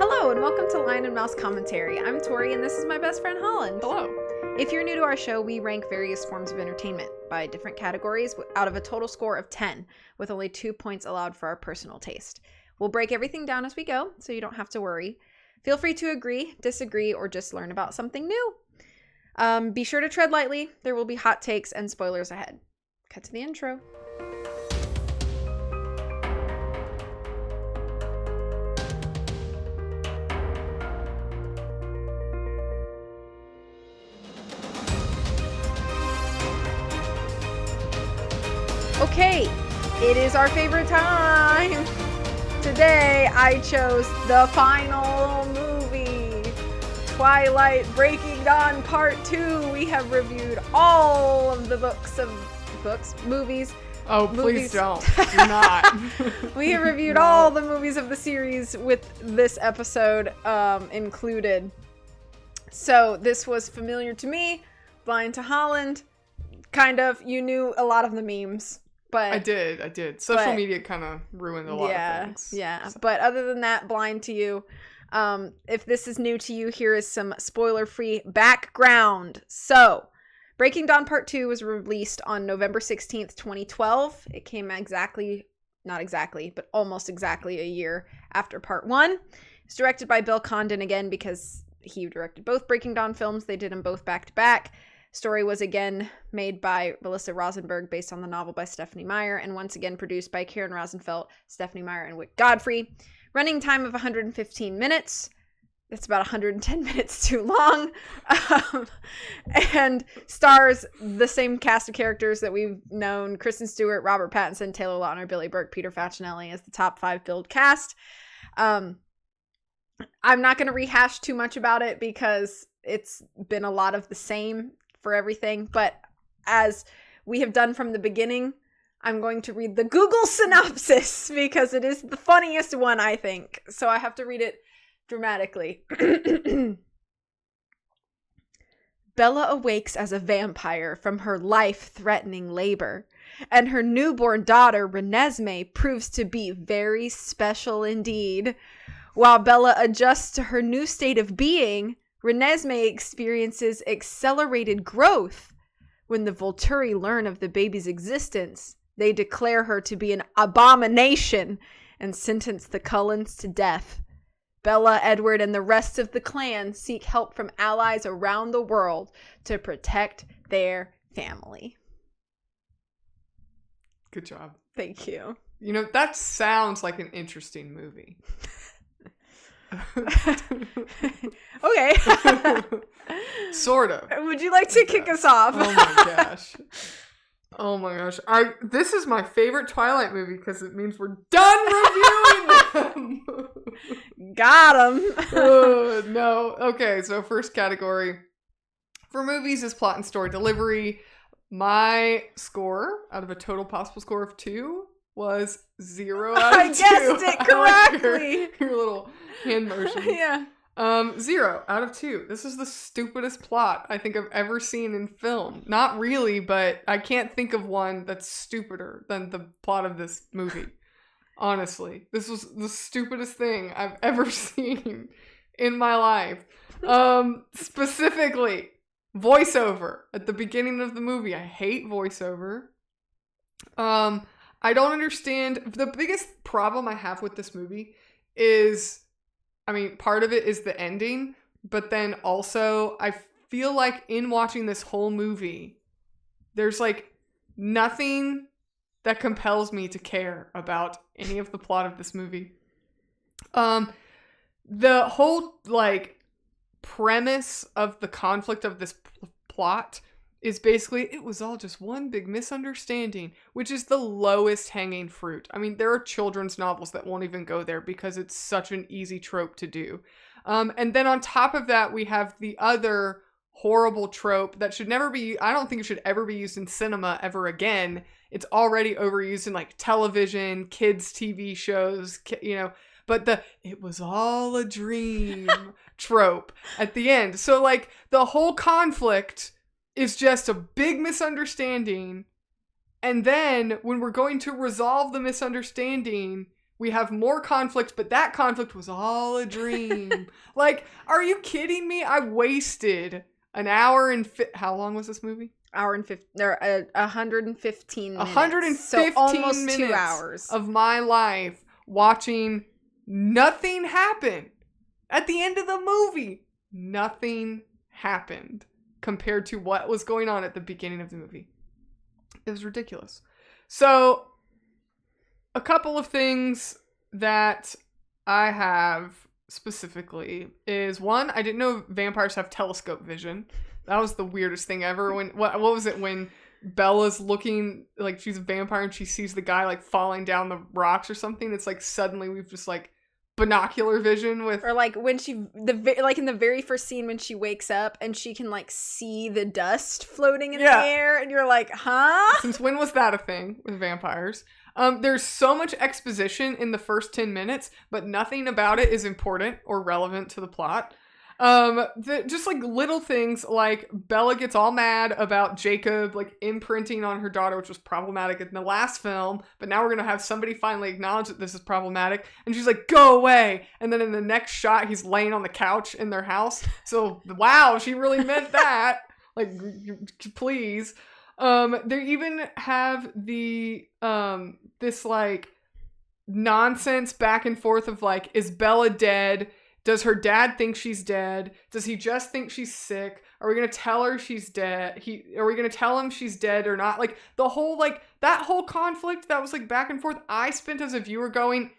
Hello and welcome to Lion and Mouse Commentary. I'm Tori and this is my best friend Holland. Hello. If you're new to our show, we rank various forms of entertainment by different categories out of a total score of 10, with only 2 points allowed for our personal taste. We'll break everything down as we go, so you don't have to worry. Feel free to agree, disagree, or just learn about something new. Be sure to tread lightly. There will be hot takes and spoilers ahead. Cut to the intro. Okay, it is our favorite time. Today I chose the final movie, Twilight Breaking Dawn Part 2. We have reviewed all of the movies. Oh, please don't. Do not. We have reviewed all the movies of the series with this episode included. So this was familiar to me, blind to Holland. Kind of. You knew a lot of the memes. But I did. Social media kind of ruined a lot of things. Yeah. So. But other than that, blind to you. If this is new to you, here is some spoiler-free background. So, Breaking Dawn Part 2 was released on November 16th, 2012. It came not exactly, but almost exactly a year after Part 1. It's directed by Bill Condon again because he directed both Breaking Dawn films. They did them both back-to-back. Story was again made by Melissa Rosenberg based on the novel by Stephanie Meyer, and once again produced by Karen Rosenfeld, Stephanie Meyer, and Wick Godfrey. Running time of 115 minutes. That's about 110 minutes too long. And stars the same cast of characters that we've known: Kristen Stewart, Robert Pattinson, Taylor Lautner, Billy Burke, Peter Facinelli as the top 5 billed cast. I'm not going to rehash too much about it because it's been a lot of the same for everything, but as we have done from the beginning, I'm going to read the Google synopsis because it is the funniest one, I think. So I have to read it dramatically. Bella awakes as a vampire from her life-threatening labor, and her newborn daughter, Renesmee, proves to be very special indeed. While Bella adjusts to her new state of being, Renesmee experiences accelerated growth. When the Volturi learn of the baby's existence, they declare her to be an abomination and sentence the Cullens to death. Bella, Edward, and the rest of the clan seek help from allies around the world to protect their family. Good job. Thank you. You know, that sounds like an interesting movie. Okay. Sort of. Would you like to kick us off? Oh my gosh. This is my favorite Twilight movie because it means we're done reviewing them. Got him. No. Okay, so first category for movies is plot and story delivery. My score out of a total possible score of 2 was 0 out of 2. I guessed it correctly. Like your little hand motion. Yeah. 0 out of 2. This is the stupidest plot I think I've ever seen in film. Not really, but I can't think of one that's stupider than the plot of this movie. Honestly, this was the stupidest thing I've ever seen in my life. Specifically, voiceover at the beginning of the movie. I hate voiceover. I don't understand. The biggest problem I have with this movie is, part of it is the ending, but then also I feel like in watching this whole movie, there's like nothing that compels me to care about any of the plot of this movie. The whole premise of the conflict of this plot is basically it was all just one big misunderstanding, which is the lowest hanging fruit. There are children's novels that won't even go there because it's such an easy trope to do. And then on top of that, we have the other horrible trope that should never be, I don't think it should ever be used in cinema ever again. It's already overused in television, kids' TV shows, but it was all a dream trope at the end. So the whole conflict is just a big misunderstanding. And then when we're going to resolve the misunderstanding, We have more conflict, but that conflict was all a dream. Like, are you kidding me? I wasted an hour and how long was this movie? Hour and 115 minutes. 115 so almost minutes 2 hours of my life watching nothing happen. At the end of the movie, nothing happened compared to what was going on at the beginning of the movie. It was ridiculous. So, a couple of things that I have specifically is, one, I didn't know vampires have telescope vision. That was the weirdest thing ever. When what was it when Bella's looking like she's a vampire and she sees the guy like falling down the rocks or something? It's like suddenly we've just like binocular vision with, or like when she like in the very first scene when she wakes up and she can like see the dust floating in the air and you're like, huh? Since when was that a thing with vampires? There's so much exposition in the first 10 minutes, but nothing about it is important or relevant to the plot. Just like little things like Bella gets all mad about Jacob like imprinting on her daughter, which was problematic in the last film, but now we're gonna have somebody finally acknowledge that this is problematic, and she's like, go away, and then in the next shot he's laying on the couch in their house. So wow, she really meant that. Like, please. They even have the this like nonsense back and forth of like, is Bella dead? Does her dad think she's dead? Does he just think she's sick? Are we going to tell her she's dead? Are we going to tell him she's dead or not? Like the whole, like that whole conflict that was like back and forth. I spent as a viewer going,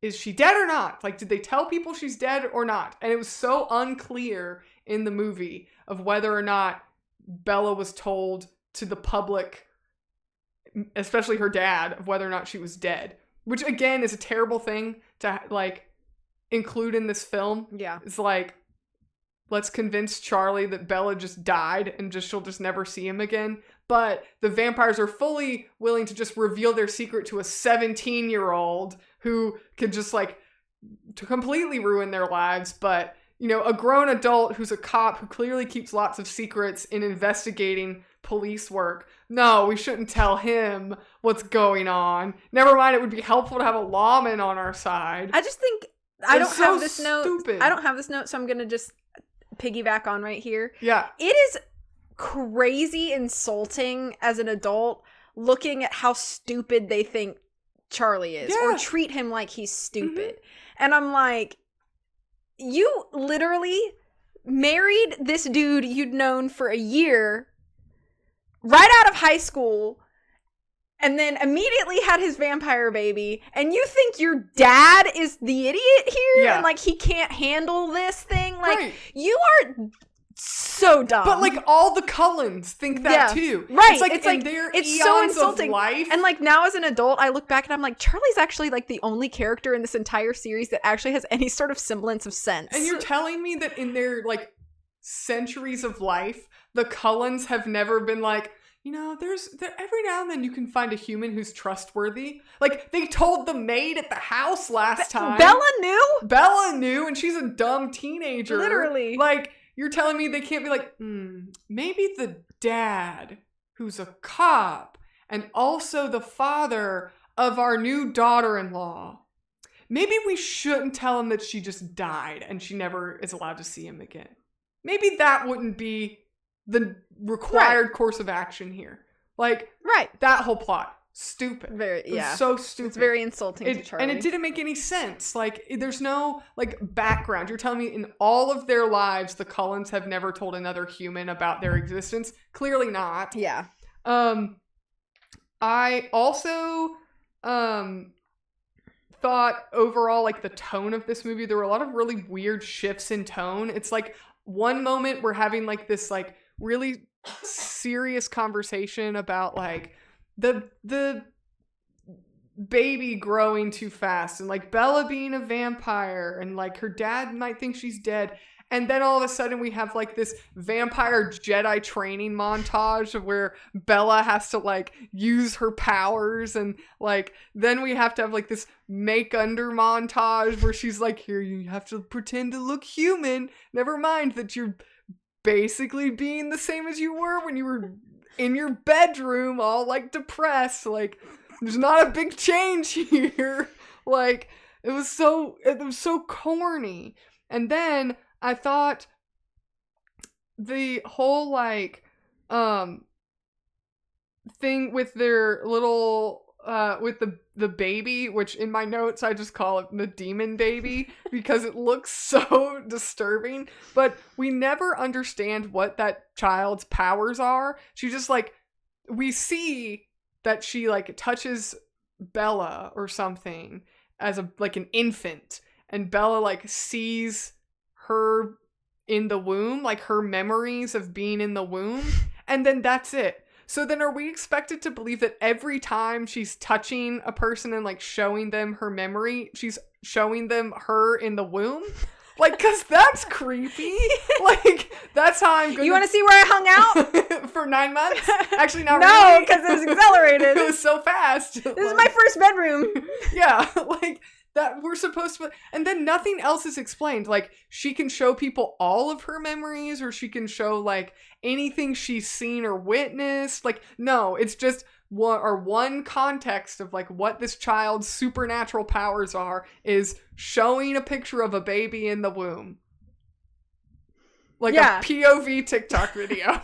is she dead or not? Like, did they tell people she's dead or not? And it was so unclear in the movie of whether or not Bella was told to the public, especially her dad, of whether or not she was dead, which again is a terrible thing to like include in this film. Yeah. It's like, let's convince Charlie that Bella just died and she'll just never see him again. But the vampires are fully willing to just reveal their secret to a 17-year-old who could just like to completely ruin their lives. But, you know, a grown adult who's a cop who clearly keeps lots of secrets in investigating police work. No, we shouldn't tell him what's going on. Never mind, it would be helpful to have a lawman on our side. I just think I don't have this note. Stupid. I don't have this note, so I'm gonna just piggyback on right here. Yeah. It is crazy insulting as an adult looking at how stupid they think Charlie is, or treat him like he's stupid. And I'm like, you literally married this dude you'd known for a year right out of high school, and then immediately had his vampire baby, and you think your dad is the idiot here? Yeah. And like he can't handle this thing? Like, right. You are so dumb. But like all the Cullens think that too. Right. It's like, it's so insulting. Life. And like now as an adult, I look back and I'm like, Charlie's actually like the only character in this entire series that actually has any sort of semblance of sense. And you're telling me that in their like centuries of life, the Cullens have never been like, you know, there's every now and then you can find a human who's trustworthy. Like, they told the maid at the house last time. Bella knew? Bella knew, and she's a dumb teenager. Literally. Like, you're telling me they can't be like, maybe the dad, who's a cop, and also the father of our new daughter-in-law, maybe we shouldn't tell him that she just died and she never is allowed to see him again. Maybe that wouldn't be the required course of action here. Like, that whole plot, stupid. It was so stupid. It's very insulting to Charlie. And it didn't make any sense. Like, there's no, like, background. You're telling me in all of their lives, the Cullens have never told another human about their existence? Clearly not. Yeah. I also, thought overall, like, the tone of this movie, there were a lot of really weird shifts in tone. It's like, one moment we're having, like, this, like, really serious conversation about like the baby growing too fast and like Bella being a vampire and like her dad might think she's dead, and then all of a sudden we have like this vampire Jedi training montage of where Bella has to like use her powers, and like then we have to have like this make under montage where she's like, here, you have to pretend to look human, never mind that you're basically being the same as you were when you were in your bedroom all like depressed. Like, there's not a big change here. Like, it was so corny. And then I thought the whole, like, thing with their little, with the baby, which in my notes I just call it the demon baby because it looks so disturbing, but we never understand what that child's powers are. She just, like, we see that she, like, touches Bella or something as like an infant, and Bella, like, sees her in the womb, like her memories of being in the womb, and then that's it. So then are we expected to believe that every time she's touching a person and, like, showing them her memory, she's showing them her in the womb? Like, cause that's creepy. Like, that's how I'm gonna... You want to see where I hung out? For 9 months? Actually, not no, really. No, because it was accelerated. It was so fast. This is my first bedroom. Yeah, like, that we're supposed to... And then nothing else is explained. Like, she can show people all of her memories, or she can show, like, anything she's seen or witnessed. Like, no, it's just one context of, like, what this child's supernatural powers are is showing a picture of a baby in the womb. Like, a POV TikTok video.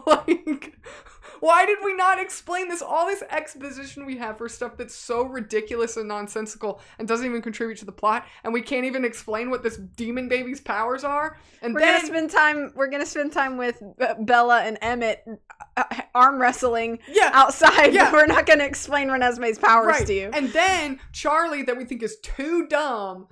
Like, why did we not explain this? All this exposition we have for stuff that's so ridiculous and nonsensical and doesn't even contribute to the plot, and we can't even explain what this demon baby's powers are. And we're gonna spend time with Bella and Emmett arm wrestling outside. Yeah. But we're not gonna explain Renesmee's powers to you. And then Charlie, that we think is too dumb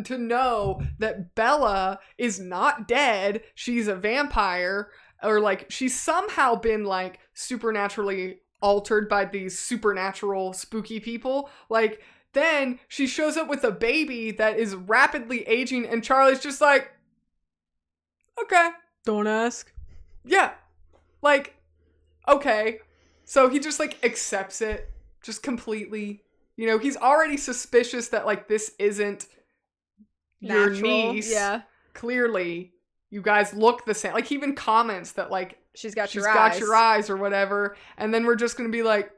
to know that Bella is not dead. She's a vampire. Or, like, she's somehow been, like, supernaturally altered by these supernatural spooky people. Like, then she shows up with a baby that is rapidly aging, and Charlie's just like, okay. Don't ask. Yeah. Like, okay. So he just, like, accepts it just completely. You know, he's already suspicious that, like, this isn't your niece. Yeah. Clearly. You guys look the same. Like, he even comments that, like, she's got your eyes or whatever. And then we're just going to be like,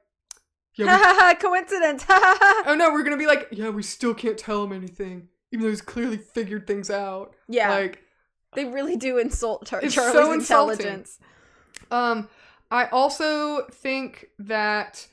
yeah, coincidence. Oh no, we're going to be like, yeah, we still can't tell him anything. Even though he's clearly figured things out. Yeah. Like, they really do insult Charlie's so intelligence. I also think that,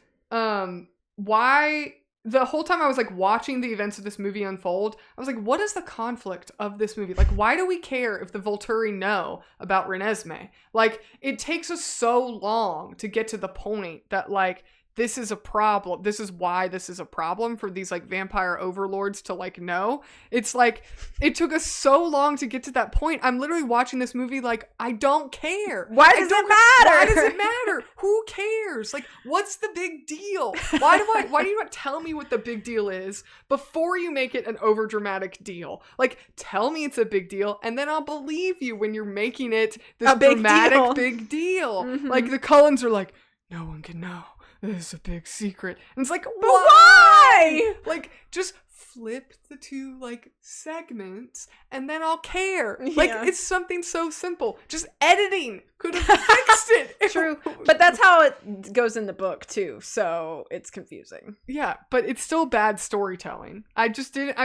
why... The whole time I was, like, watching the events of this movie unfold, I was like, what is the conflict of this movie? Like, why do we care if the Volturi know about Renesmee? Like, it takes us so long to get to the point that, like, this is a problem. This is why this is a problem for these, like, vampire overlords to, like, know. It's like, it took us so long to get to that point. I'm literally watching this movie like, I don't care. Why does it matter? Why does it matter? Who cares? Like, what's the big deal? Why do you not tell me what the big deal is before you make it an overdramatic deal? Like, tell me it's a big deal, and then I'll believe you when you're making it this dramatic big deal. Mm-hmm. Like, the Cullens are like, no one can know. This is a big secret. And it's like, why? Like, just flip the two, like, segments, and then I'll care. Yeah. Like, it's something so simple. Just editing could have fixed it. True. But that's how it goes in the book, too. So it's confusing. Yeah, but it's still bad storytelling. I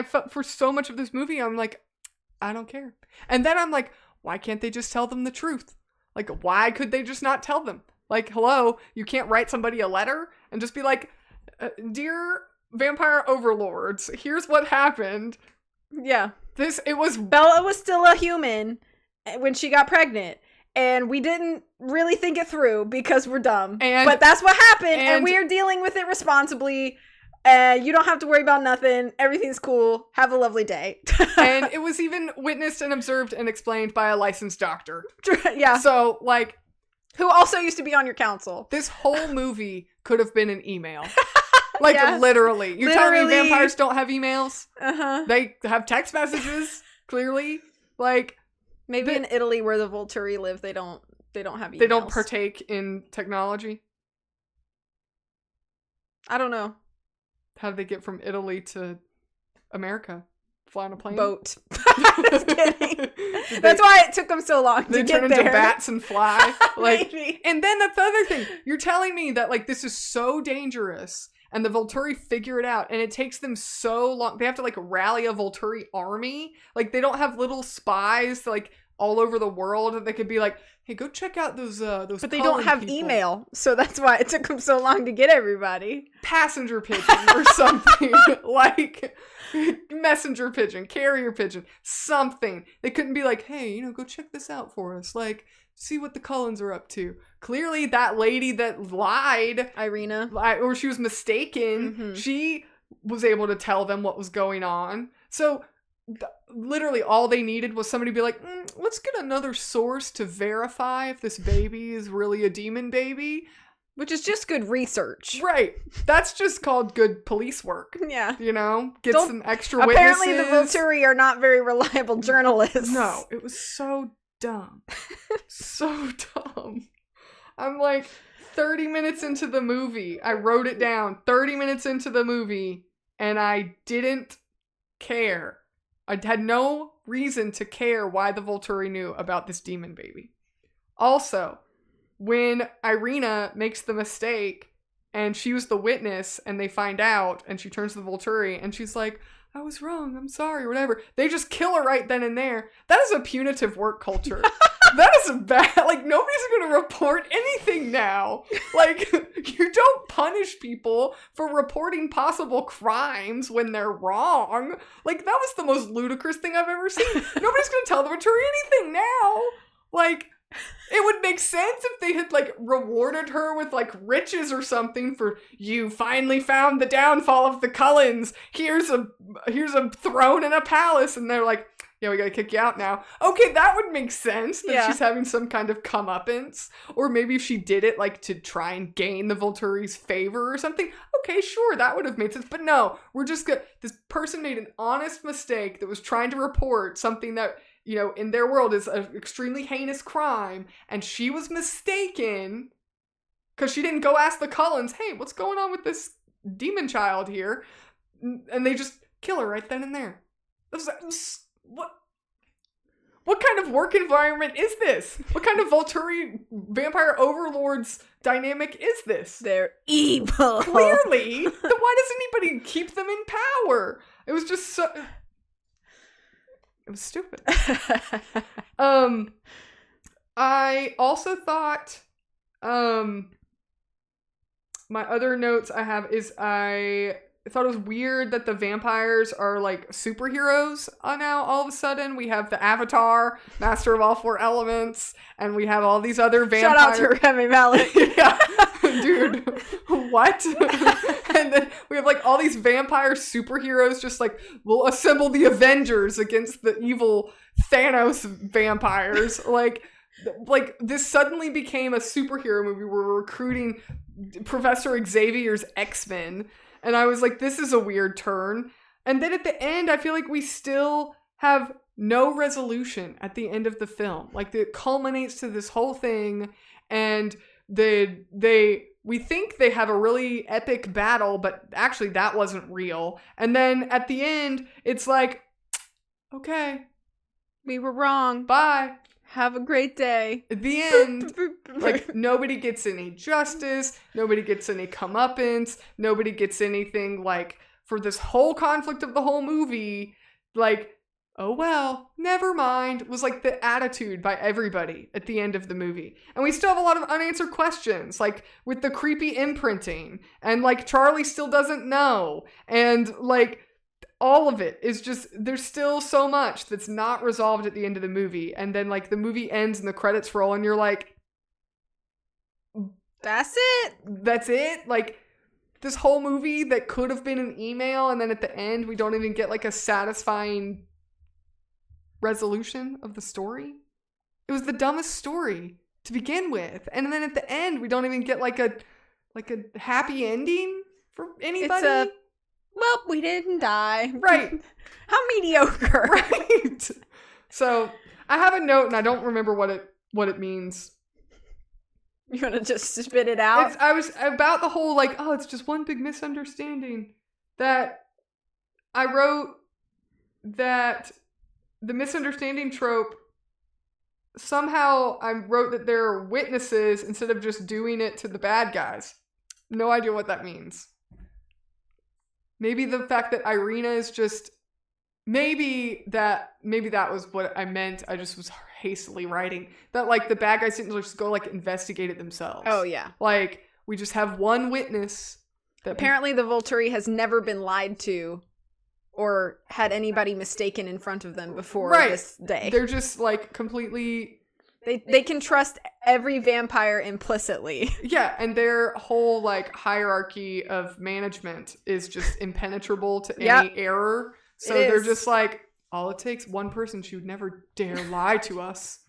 felt for so much of this movie, I'm like, I don't care. And then I'm like, why can't they just tell them the truth? Like, why could they just not tell them? Like, hello, you can't write somebody a letter and just be like, dear vampire overlords, here's what happened. Yeah. Bella was still a human when she got pregnant, and we didn't really think it through because we're dumb. But that's what happened, and we are dealing with it responsibly. You don't have to worry about nothing. Everything's cool. Have a lovely day. And it was even witnessed and observed and explained by a licensed doctor. Yeah. So, like... Who also used to be on your council. This whole movie could have been an email. Like, literally. You're telling me vampires don't have emails? Uh-huh. They have text messages, clearly. Like... Maybe in Italy, where the Volturi live, they don't have emails. They don't partake in technology? I don't know. How did they get from Italy to America? Fly on a plane? Boat. Just kidding. That's why it took them so long to get there. They turn into bats and fly. Like, maybe. And then that's the other thing. You're telling me that, like, this is so dangerous, and the Volturi figure it out, and it takes them so long. They have to like rally a Volturi army. Like they don't have little spies like all over the world that they could be like, hey, go check out those. But they don't have email, so that's why it took them so long to get everybody. Passenger pigeon or something. Like messenger pigeon, carrier pigeon, something. They couldn't be like, hey, go check this out for us. Like, see what the Cullens are up to. Clearly, that lady that lied, Irina, or she was mistaken, she was able to tell them what was going on. So, literally, all they needed was somebody to be like, let's get another source to verify if this baby is really a demon baby. Which is just good research. Right. That's just called good police work. Yeah. Get some extra witnesses. Apparently, the Volturi are not very reliable journalists. No, it was so dumb. So dumb. I'm like 30 minutes into the movie. I wrote it down. 30 minutes into the movie, and I didn't care. I had no reason to care why the Volturi knew about this demon baby. Also, when Irina makes the mistake and she was the witness and they find out and she turns to the Volturi and she's like, I was wrong, I'm sorry, or whatever. They just kill her right then and there. That is a punitive work culture. That is a bad, like, nobody's going to report anything now. Like, you don't punish people for reporting possible crimes when they're wrong. Like, that was the most ludicrous thing I've ever seen. Nobody's going to tell the Volturi anything now. Like, it would make sense if they had, like, rewarded her with, like, riches or something for, you finally found the downfall of the Cullens. Here's a throne and a palace. And they're like, yeah, we gotta kick you out now. Okay, that would make sense that she's having some kind of comeuppance. Or maybe if she did it, like, to try and gain the Volturi's favor or something. Okay, sure, that would have made sense. But no, we're just gonna, this person made an honest mistake that was trying to report something that, in their world is an extremely heinous crime, and she was mistaken because she didn't go ask the Cullens, hey, what's going on with this demon child here? And they just kill her right then and there. What kind of work environment is this? What kind of Volturi vampire overlords dynamic is this? They're evil. Clearly. Then why does anybody keep them in power? It was just so... It was stupid. I also thought, my other notes I have is I thought it was weird that the vampires are like superheroes now all of a sudden. We have the Avatar, master of all four elements, and we have all these other vampires. Shout out to Remy Malek. Yeah. Dude, what? And then we have like all these vampire superheroes just like, we'll assemble the Avengers against the evil Thanos vampires. Like this suddenly became a superhero movie where we're recruiting Professor Xavier's X-Men. And I was like, this is a weird turn. And then at the end, I feel like we still have no resolution at the end of the film. Like it culminates to this whole thing, and we think they have a really epic battle, but actually that wasn't real. And then at the end, it's like, okay, we were wrong. Bye. Have a great day. At the end, like, nobody gets any justice. Nobody gets any comeuppance. Nobody gets anything, like, for this whole conflict of the whole movie, like, oh well, never mind, was like the attitude by everybody at the end of the movie. And we still have a lot of unanswered questions, like with the creepy imprinting, and like Charlie still doesn't know, and like all of it is just, there's still so much that's not resolved at the end of the movie. And then like the movie ends and the credits roll and you're like, that's it? Like, this whole movie that could have been an email, and then at the end we don't even get like a satisfying resolution of the story. It was the dumbest story to begin with, and then at the end we don't even get like a happy ending for anybody. Well, we didn't die. Right. How mediocre. Right. So I have a note and I don't remember what it means. You want to just spit it out? I was about the whole like, oh, it's just one big misunderstanding. That I wrote that the misunderstanding trope, somehow I wrote that there are witnesses instead of just doing it to the bad guys. No idea what that means. Maybe the fact that Irina is just maybe that was what I meant. I just was hastily writing that, like, the bad guys didn't just go like investigate it themselves. Oh yeah. Like, we just have one witness that apparently the Volturi has never been lied to or had anybody mistaken in front of them before this day. They're just like completely they can trust every vampire implicitly. Yeah, and their whole like hierarchy of management is just impenetrable to any error. So they're just like, all it takes one person, she would never dare lie to us.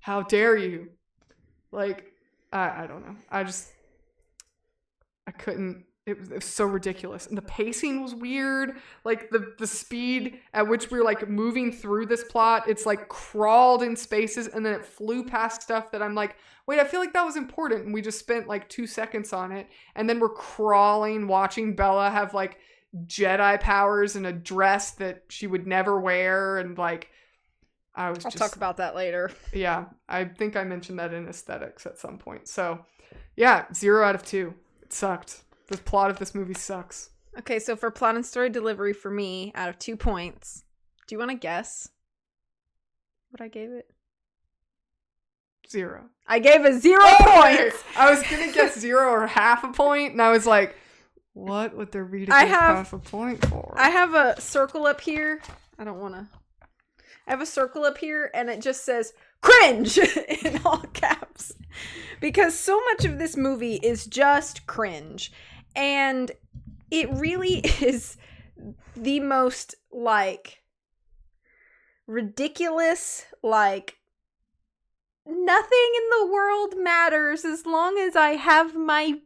How dare you? Like, I don't know. I couldn't. It was so ridiculous. And the pacing was weird. Like, the speed at which we were, like, moving through this plot, it's, like, crawled in spaces, and then it flew past stuff that I'm like, wait, I feel like that was important, and we just spent, like, 2 seconds on it. And then we're crawling, watching Bella have, like, Jedi powers and a dress that she would never wear, and, like, I'll talk about that later. Yeah, I think I mentioned that in aesthetics at some point. So, yeah, 0 out of 2. It sucked. The plot of this movie sucks. Okay, so for plot and story delivery for me, out of 2 points, do you want to guess what I gave it? 0. I gave it 0 points! I was going to guess 0 or half a point, and I was like, what would there be to give half a point for? I have a circle up here. I have a circle up here, and it just says, cringe! In all caps. Because so much of this movie is just cringe. And it really is the most, like, ridiculous, like, nothing in the world matters as long as I have my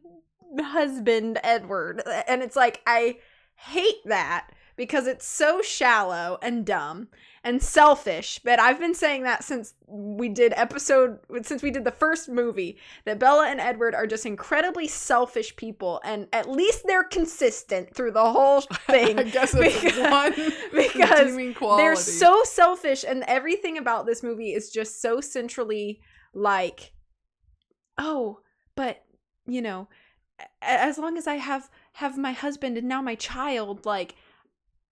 husband, Edward. And it's like, I hate that because it's so shallow and dumb and selfish. But I've been saying that since we did the first movie, that Bella and Edward are just incredibly selfish people, and at least they're consistent through the whole thing. I guess it's one redeeming quality. They're so selfish, and everything about this movie is just so centrally like, oh, but you know, as long as I have my husband and now my child, like,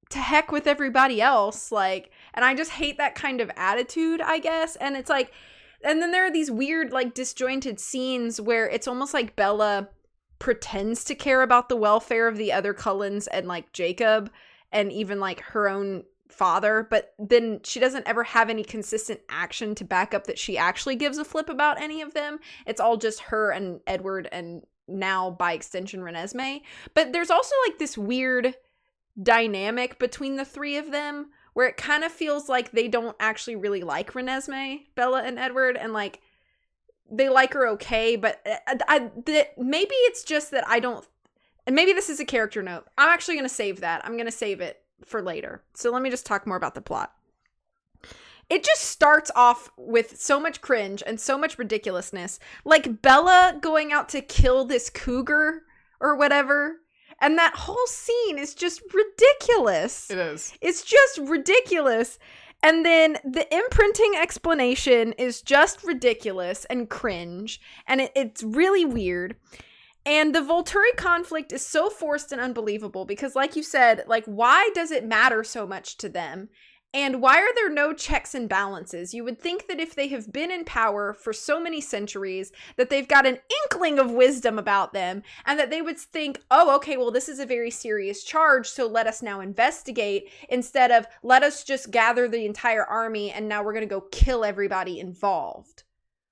to heck with everybody else, like, and I just hate that kind of attitude, I guess. And it's like, and then there are these weird, like, disjointed scenes where it's almost like Bella pretends to care about the welfare of the other Cullens and, like, Jacob and even, like, her own father, but then she doesn't ever have any consistent action to back up that she actually gives a flip about any of them. It's all just her and Edward and now, by extension, Renesmee. But there's also, like, this weird dynamic between the 3 of them where it kind of feels like they don't actually really like Renesmee, Bella and Edward, and, like, they like her okay, but maybe it's just that I don't, and maybe this is a character note. I'm actually going to save that. I'm going to save it for later. So let me just talk more about the plot. It just starts off with so much cringe and so much ridiculousness. Like Bella going out to kill this cougar or whatever. And that whole scene is just ridiculous. It is. It's just ridiculous. And then the imprinting explanation is just ridiculous and cringe. And it's really weird. And the Volturi conflict is so forced and unbelievable because, like you said, like, why does it matter so much to them? And why are there no checks and balances? You would think that if they have been in power for so many centuries, that they've got an inkling of wisdom about them, and that they would think, oh, okay, well, this is a very serious charge, so let us now investigate, instead of let us just gather the entire army, and now we're going to go kill everybody involved.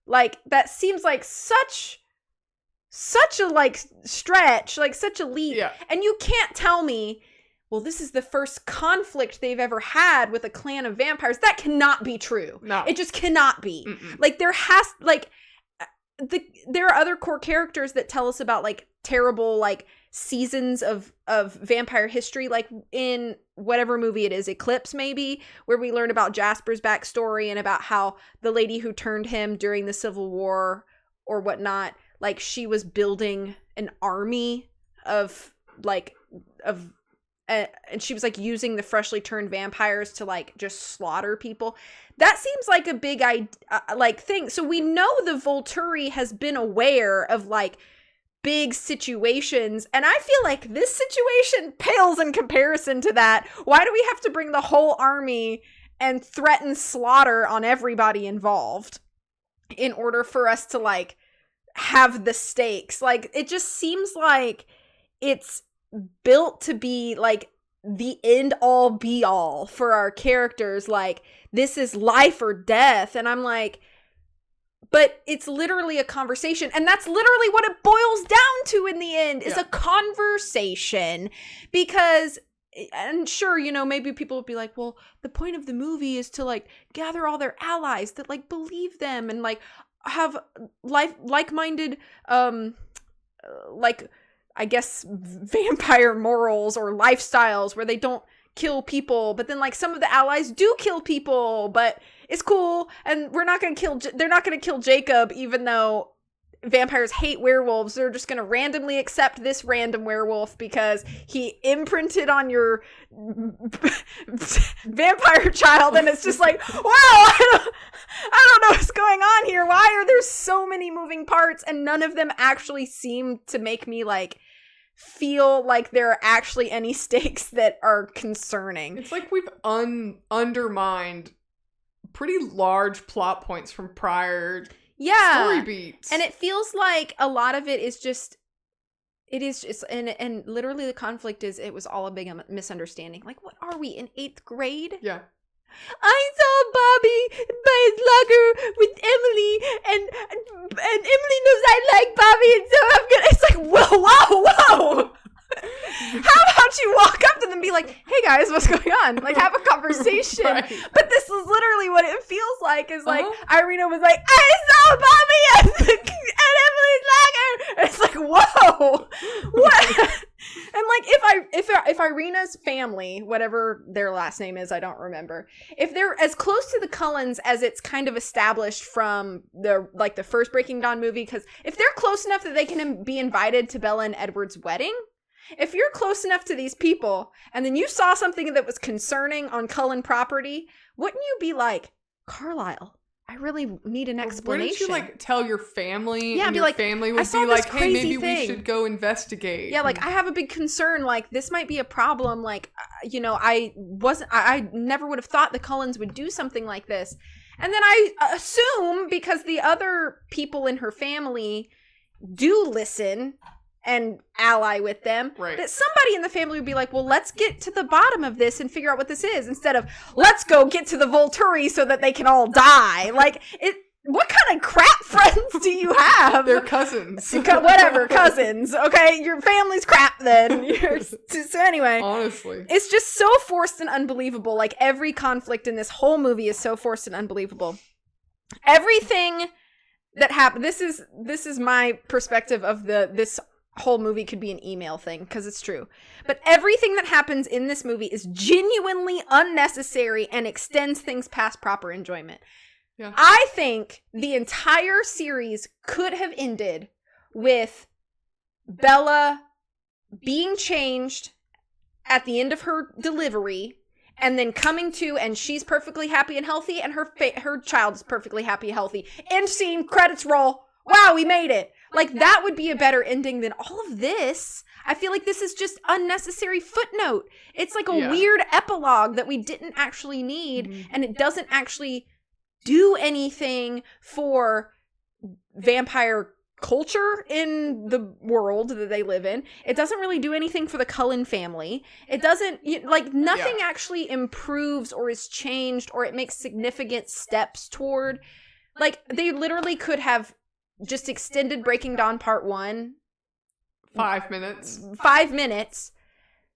Like, that seems like such a, like, stretch, like, such a leap. Yeah. And you can't tell me, well, this is the first conflict they've ever had with a clan of vampires. That cannot be true. No. It just cannot be. Mm-mm. Like, there are other core characters that tell us about, like, terrible, like, seasons of vampire history, like in whatever movie it is, Eclipse maybe, where we learn about Jasper's backstory and about how the lady who turned him during the Civil War or whatnot, like, she was building an army and she was, like, using the freshly turned vampires to, like, just slaughter people. That seems like a big thing. So we know the Volturi has been aware of, like, big situations. And I feel like this situation pales in comparison to that. Why do we have to bring the whole army and threaten slaughter on everybody involved in order for us to, like, have the stakes? Like, it just seems like it's built to be, like, the end all be all for our characters. Like, this is life or death. And I'm like, but it's literally a conversation. And that's literally what it boils down to in the end, is a conversation. Because, and sure, you know, maybe people would be like, well, the point of the movie is to, like, gather all their allies that, like, believe them and, like, have like-minded, like, I guess, vampire morals or lifestyles where they don't kill people, but then, like, some of the allies do kill people, but it's cool, and they're not gonna kill Jacob, even though vampires hate werewolves. They're just gonna randomly accept this random werewolf because he imprinted on your vampire child, and it's just like, wow, I don't know what's going on here. Why are there so many moving parts, and none of them actually seem to make me, like, feel like there are actually any stakes that are concerning. It's like we've undermined pretty large plot points from prior story beats. And it feels like a lot of it is just, and literally the conflict is, it was all a big misunderstanding. Like, what are we, in 8th grade? Yeah. I saw Bobby by his locker with Emily, and Emily knows I like Bobby, and so I'm gonna. It's like, whoa. How about you walk up to them and be like, hey guys, what's going on? Like, have a conversation. Right. But this is literally what it feels like, is like, Irina was like, I saw Bobby at Emily's locker. And it's like, whoa, what? And, like, if Irina's family, whatever their last name is, I don't remember, if they're as close to the Cullens as it's kind of established from the first Breaking Dawn movie, because if they're close enough that they can be invited to Bella and Edward's wedding, if you're close enough to these people, and then you saw something that was concerning on Cullen property, wouldn't you be like, Carlisle, I really need an explanation. Wouldn't you, like, tell your family? Yeah, and be your like, family I would saw be this like, hey, crazy maybe thing. we should go investigate. Yeah, like, I have a big concern. Like, this might be a problem. Like, you know, I never would have thought the Cullens would do something like this. And then I assume, because the other people in her family do listen and ally with them, right, that somebody in the family would be like, well, let's get to the bottom of this and figure out what this is, instead of, let's go get to the Volturi so that they can all die. Like, what kind of crap friends do you have? They're cousins. Whatever, cousins. Okay, your family's crap then. So anyway. Honestly. It's just so forced and unbelievable. Like, every conflict in this whole movie is so forced and unbelievable. Everything that happened, this is my perspective of this whole movie could be an email thing, because it's true. But everything that happens in this movie is genuinely unnecessary and extends things past proper enjoyment. Yeah. I think the entire series could have ended with Bella being changed at the end of her delivery, and then coming to, and she's perfectly happy and healthy, and her child is perfectly happy and healthy. End scene, credits roll. Wow, we made it. Like, that would be a better ending than all of this. I feel like this is just unnecessary footnote. It's like a weird epilogue that we didn't actually need, and it doesn't actually do anything for vampire culture in the world that they live in. It doesn't really do anything for the Cullen family. It doesn't, like, nothing actually improves or is changed, or it makes significant steps toward, like, they literally could have just extended Breaking Dawn Part 1. 5 minutes. 5 minutes.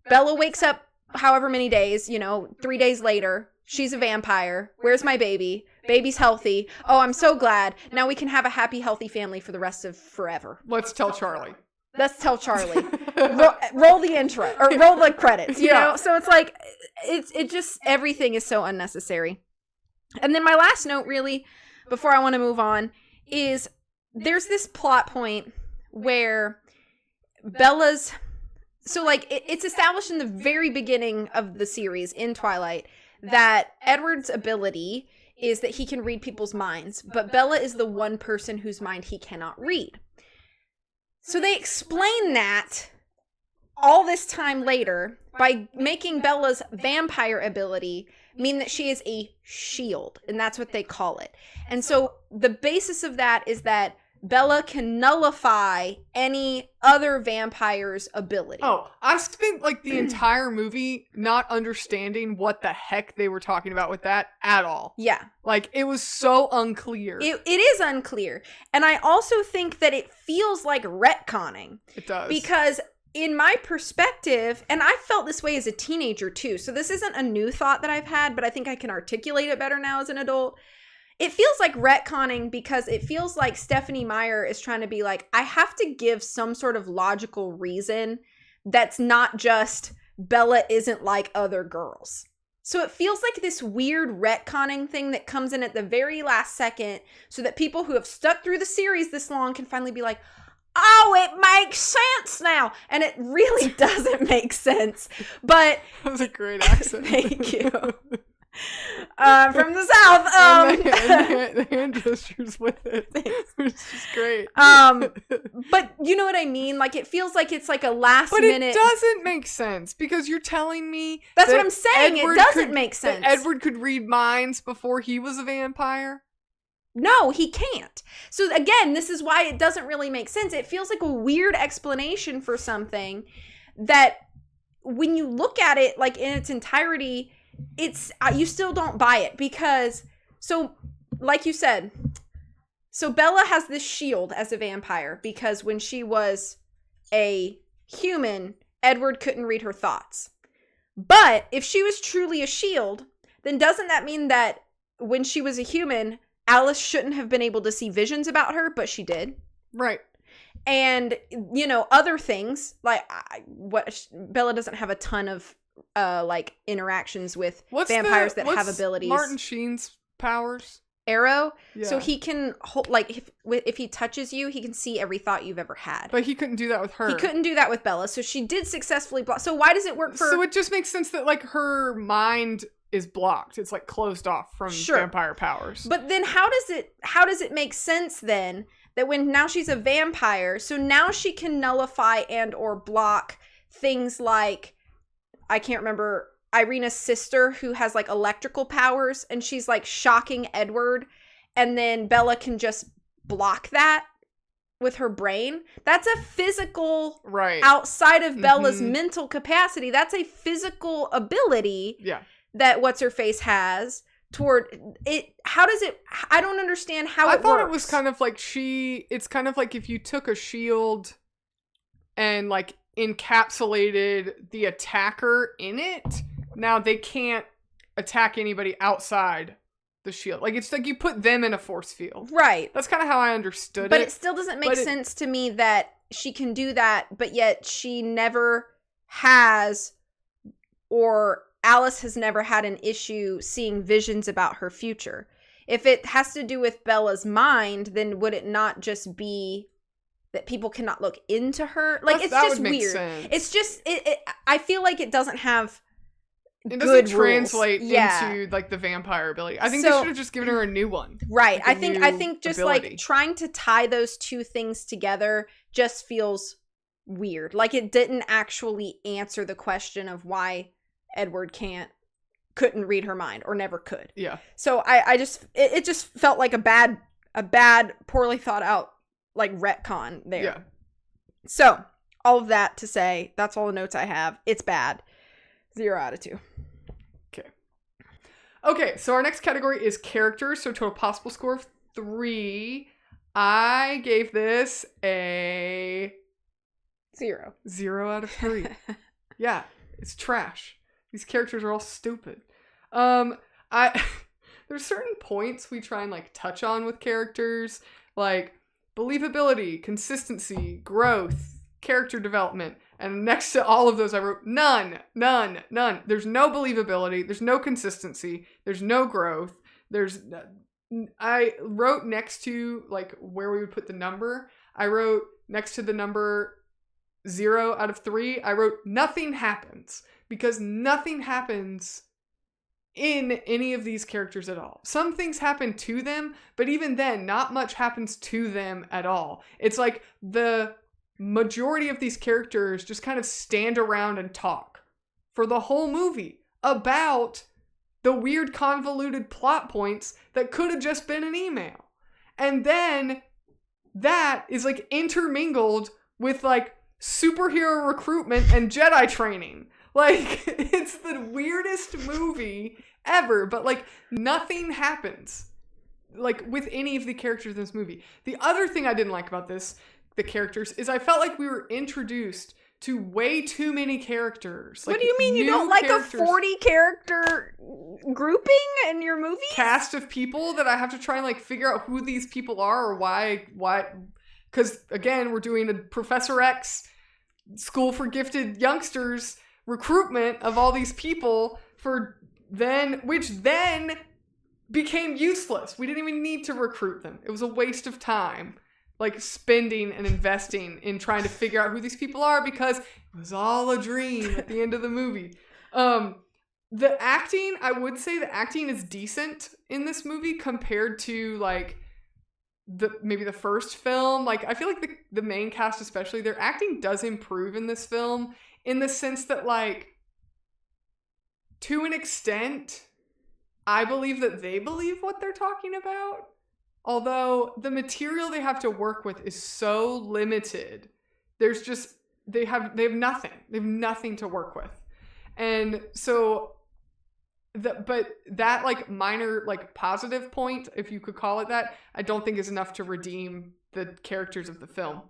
Bella wakes up however many days, 3 days later. She's a vampire. Where's my baby? Baby's healthy. Oh, I'm so glad. Now we can have a happy, healthy family for the rest of forever. Let's tell Charlie. Roll the intro, or roll the credits, you know? So it's like, it just, everything is so unnecessary. And then my last note, really, before I want to move on, is there's this plot point where Bella's, so, like, it's established in the very beginning of the series in Twilight that Edward's ability is that he can read people's minds, but Bella is the one person whose mind he cannot read. So they explain that all this time later by making Bella's vampire ability mean that she is a shield, and that's what they call it. And so the basis of that is that Bella can nullify any other vampire's ability. Oh, I spent like the entire movie not understanding what the heck they were talking about with that at all. Yeah. Like, it was so unclear. It is unclear. And I also think that it feels like retconning. It does. Because in my perspective, and I felt this way as a teenager too, so this isn't a new thought that I've had, but I think I can articulate it better now as an adult. It feels like retconning because it feels like Stephenie Meyer is trying to be like, I have to give some sort of logical reason that's not just Bella isn't like other girls. So it feels like this weird retconning thing that comes in at the very last second so that people who have stuck through the series this long can finally be like, oh, it makes sense now. And it really doesn't make sense. But that was a great accent. Thank you. From the South. The hand gestures with it. Which is great. But you know what I mean? Like, it feels like it's like a last minute. But it doesn't make sense because you're telling me that's what I'm saying. It doesn't make sense. That Edward could read minds before he was a vampire? No, he can't. So again, this is why it doesn't really make sense. It feels like a weird explanation for something that when you look at it like in its entirety, it's you still don't buy it because, so like you said, so Bella has this shield as a vampire because when she was a human, Edward couldn't read her thoughts. But if she was truly a shield, then doesn't that mean that when she was a human, Alice shouldn't have been able to see visions about her, but she did? Right. And, you know, other things, like Bella doesn't have a ton of like interactions with vampires that have abilities. Martin Sheen's powers? Arrow. Yeah. So he can hold, like, if he touches you, he can see every thought you've ever had. But he couldn't do that with her. He couldn't do that with Bella. So she did successfully block. So why does it work for? So it just makes sense that like her mind is blocked. It's like closed off from vampire powers. But then how does it make sense then that when now she's a vampire, so now she can nullify and or block things like, I can't remember, Irina's sister who has like electrical powers and she's like shocking Edward, and then Bella can just block that with her brain. That's a physical, right, outside of Bella's mental capacity. That's a physical ability. Yeah. That what's-her-face has toward it. How does it, I don't understand how it works. I thought it was kind of like it's kind of like if you took a shield and like encapsulated the attacker in it, now they can't attack anybody outside the shield. Like, it's like you put them in a force field. Right. That's kind of how I understood it. But it still doesn't make sense to me that she can do that, but yet she never has, or Alice has never had an issue seeing visions about her future. If it has to do with Bella's mind, then would it not just be that people cannot look into her? Like, it's just weird. Sense. It's just, I feel like it doesn't have it doesn't translate into like the vampire ability. I think they should have just given her a new one. Right. Like I think just ability. Like trying to tie those two things together just feels weird. Like it didn't actually answer the question of why Edward couldn't read her mind or never could. Yeah. So I just, it just felt like a bad, poorly thought out like retcon there. Yeah. So all of that to say, that's all the notes I have. It's bad. 0 out of 2. Okay, so our next category is characters. So total possible score of 3. I gave this a 0. 0 out of 3. Yeah, it's trash. These characters are all stupid. There's certain points we try and like touch on with characters, like believability, consistency, growth, character development. And next to all of those, I wrote none. There's no believability. There's no consistency. There's no growth. I wrote next to like where we would put the number. I wrote next to the number 0 out of 3. I wrote nothing happens, because nothing happens in any of these characters at all. Some things happen to them, but even then, not much happens to them at all. It's like the majority of these characters just kind of stand around and talk for the whole movie about the weird convoluted plot points that could have just been an email. And then that is like intermingled with like superhero recruitment and Jedi training. Like, it's the weirdest movie ever, but like nothing happens like with any of the characters in this movie. The other thing I didn't like about the characters, is I felt like we were introduced to way too many characters. Like, what do you mean you don't like a 40 character grouping in your movie? Cast of people that I have to try and like figure out who these people are or why, because again, we're doing a Professor X School for Gifted Youngsters recruitment of all these people which then became useless. We didn't even need to recruit them. It was a waste of time, like spending and investing in trying to figure out who these people are, because it was all a dream at the end of the movie. The acting, I would say the acting is decent in this movie compared to like maybe the first film. Like, I feel like the main cast especially, their acting does improve in this film, in the sense that, like, to an extent, I believe that they believe what they're talking about. Although the material they have to work with is so limited. There's just, they have nothing. They have nothing to work with. And so, but that like minor, like positive point, if you could call it that, I don't think is enough to redeem the characters of the film.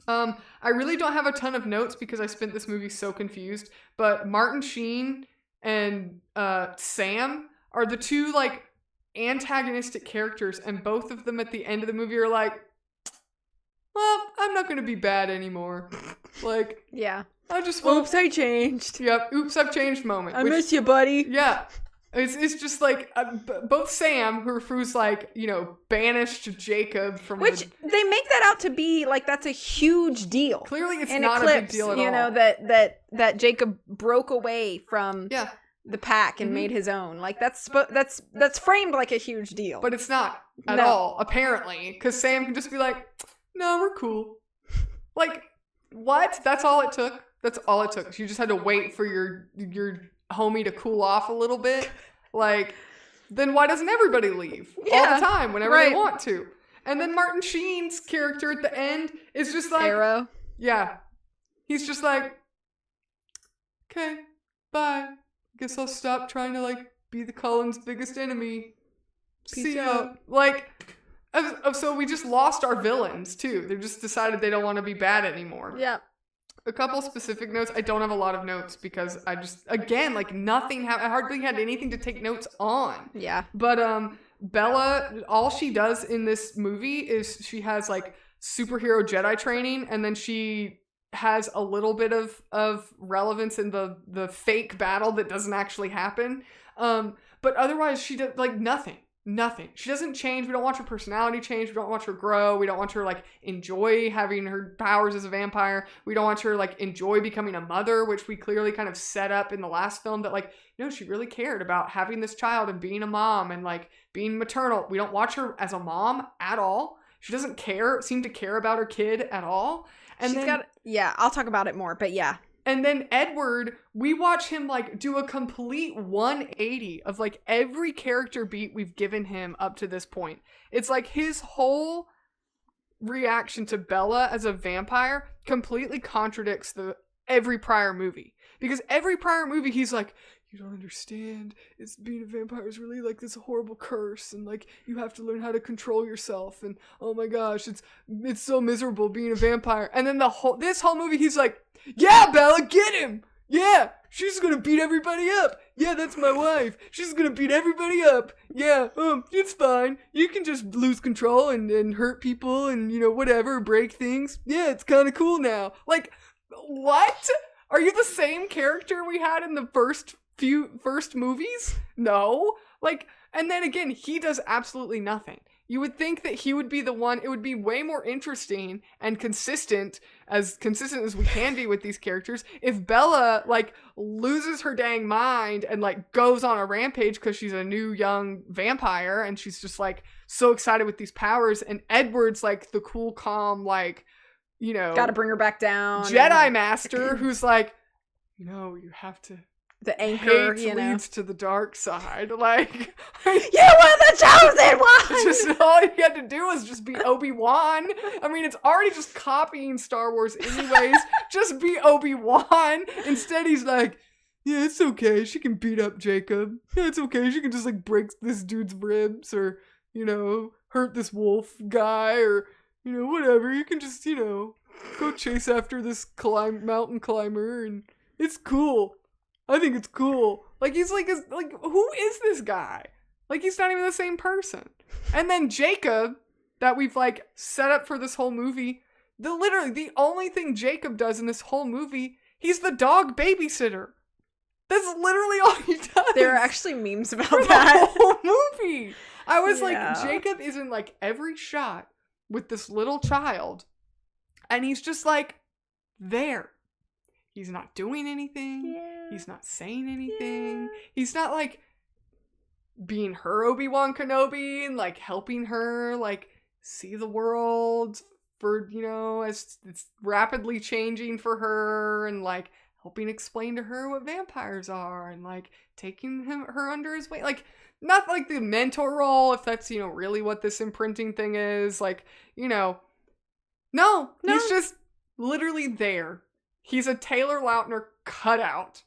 I really don't have a ton of notes because I spent this movie so confused, but Martin Sheen and Sam are the two like antagonistic characters, and both of them at the end of the movie are like, well, I'm not going to be bad anymore. Like, yeah. I just oops, I changed. Yep, oops, I've changed moment. I miss you, buddy. Yeah. It's just like both Sam, who's like, you know, banished Jacob from they make that out to be like that's a huge deal. Clearly, it's in not Eclipse, a big deal at all. You know that Jacob broke away from the pack and made his own. Like that's framed like a huge deal, but it's not at all apparently, because Sam can just be like, no, we're cool. Like, what? That's all it took. That's all it took. You just had to wait for your homie to cool off a little bit. Like, then why doesn't everybody leave all the time whenever they want to? And then Martin Sheen's character at the end is just like, Arrow. Yeah. He's just like, okay, bye. Guess I'll stop trying to like be the Cullens' biggest enemy. Peace See ya. out. Like, so we just lost our villains too. They just decided they don't want to be bad anymore. Yeah. A couple specific notes. I don't have a lot of notes because I just, again, like nothing, I hardly had anything to take notes on. Yeah. But Bella, all she does in this movie is she has like superhero Jedi training, and then she has a little bit of relevance in the fake battle that doesn't actually happen. But otherwise she does like nothing. She doesn't change. We don't watch her personality change. We don't watch her grow. We don't watch her like enjoy having her powers as a vampire. We don't watch her like enjoy becoming a mother, which we clearly kind of set up in the last film that like, no, she really cared about having this child and being a mom and like being maternal. We don't watch her as a mom at all. She doesn't seem to care about her kid at all. And I'll talk about it more, but yeah. And then Edward, we watch him like do a complete 180 of like every character beat we've given him up to this point. It's like his whole reaction to Bella as a vampire completely contradicts every prior movie. Because every prior movie he's like, you don't understand. It's being a vampire is really like this horrible curse, and like you have to learn how to control yourself, and oh my gosh, it's so miserable being a vampire. And then this whole movie he's like, yeah, Bella, get him. Yeah, she's gonna beat everybody up. Yeah, that's my wife. She's gonna beat everybody up. Yeah, it's fine. You can just lose control and hurt people and, you know, whatever, break things. Yeah, it's kind of cool now. Like, what? Are you the same character we had in the first movies? No. Like, and then again, he does absolutely nothing. You would think that he would be the one. It would be way more interesting and consistent as we can be with these characters, if Bella like loses her dang mind and like goes on a rampage because she's a new young vampire and she's just like so excited with these powers, and Edward's like the cool, calm, like, you know, Gotta bring her back down. Jedi Master who's like, no, you have to. The anchor, hate leads to the dark side. Like, you were the chosen one! Just all you had to do was just be Obi-Wan. I mean, it's already just copying Star Wars anyways. Just be Obi-Wan. Instead, he's like, yeah, it's okay. She can beat up Jacob. Yeah, it's okay. She can just, like, break this dude's ribs or, you know, hurt this wolf guy or, you know, whatever. You can just, you know, go chase after this mountain climber and it's cool. I think it's cool. Like, he's like, who is this guy? Like, he's not even the same person. And then Jacob, that we've, like, set up for this whole movie, literally, the only thing Jacob does in this whole movie, he's the dog babysitter. That's literally all he does. There are actually memes about for that. the whole movie. I was like, Jacob is in, like, every shot with this little child, and he's just, like, there. He's not doing anything. Yeah. He's not saying anything. Yeah. He's not, like, being her Obi-Wan Kenobi and, like, helping her, like, see the world for, you know, as it's rapidly changing for her and, like, helping explain to her what vampires are and, like, taking her under his wing. Like, not, like, the mentor role, if that's, you know, really what this imprinting thing is. Like, you know, no. He's just literally there. He's a Taylor Lautner cutout.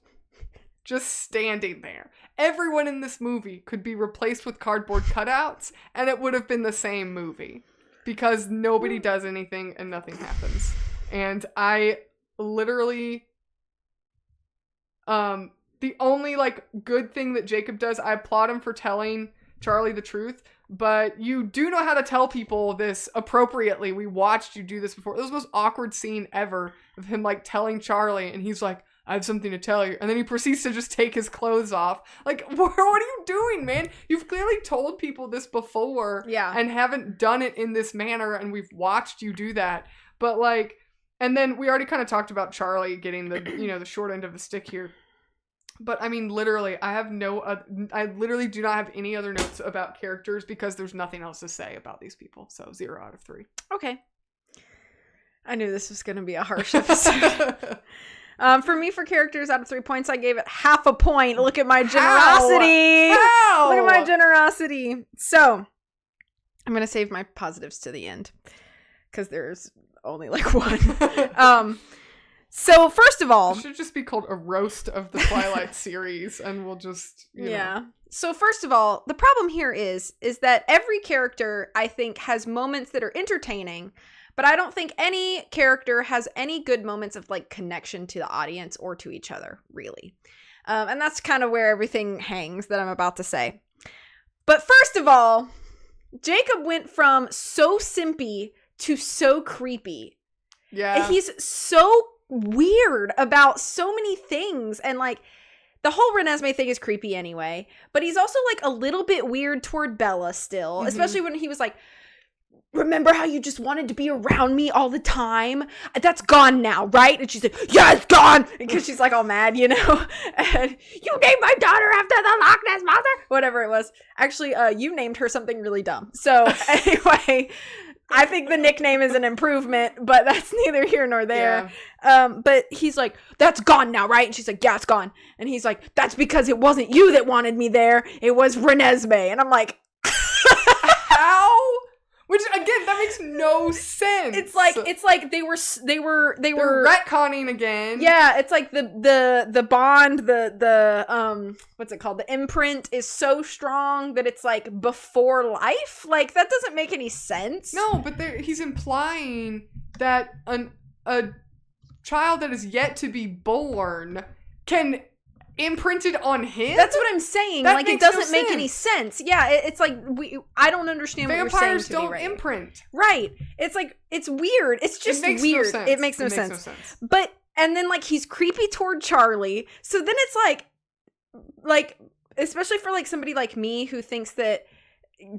Just standing there. Everyone in this movie could be replaced with cardboard cutouts, and it would have been the same movie. Because nobody does anything and nothing happens. And I literally... the only, like, good thing that Jacob does, I applaud him for telling Charlie the truth, but you do know how to tell people this appropriately. We watched you do this before. It was the most awkward scene ever of him, like, telling Charlie, and he's like, I have something to tell you. And then he proceeds to just take his clothes off. Like, what are you doing, man? You've clearly told people this before and haven't done it in this manner, and we've watched you do that. But, like, and then we already kind of talked about Charlie getting the, you know, the short end of the stick here. But, I mean, literally, I literally do not have any other notes about characters because there's nothing else to say about these people. So, 0 out of 3. Okay. I knew this was going to be a harsh episode. For me, for characters, out of 3 points, I gave it half a point. Look at my generosity. How? Look at my generosity. So, I'm going to save my positives to the end because there's only, like, one. So, first of all... It should just be called a roast of the Twilight series, and we'll just, you know. So, first of all, the problem here is that every character, I think, has moments that are entertaining, but I don't think any character has any good moments of, like, connection to the audience or to each other, really. And that's kind of where everything hangs that I'm about to say. But first of all, Jacob went from so simpy to so creepy. Yeah. He's so weird about so many things, and like the whole Renesmee thing is creepy anyway, but he's also like a little bit weird toward Bella still, especially when he was like, remember how you just wanted to be around me all the time? That's gone now, right? And she's like, yeah, it's gone, because she's like all mad, you know. And you named my daughter after the Loch Ness Monster, whatever it was. Actually, you named her something really dumb. So anyway, I think the nickname is an improvement, but that's neither here nor there. Yeah. But he's like, that's gone now, right? And she's like, yeah, it's gone. And he's like, that's because it wasn't you that wanted me there. It was Renesmee. And I'm like, how? Which, again, that makes no sense. It's like they were retconning again. Yeah, it's like the bond, the what's it called? The imprint is so strong that it's like before life. Like, that doesn't make any sense. No, but he's implying that a child that is yet to be born can imprint it on him. That's what I'm saying. That like, it doesn't make any sense. Yeah, it's like I don't understand what you're saying to me. Vampires don't imprint. Right. It's like, it's weird. It's just weird. It makes no sense. But, and then like he's creepy toward Charlie. So then it's like especially for like somebody like me who thinks that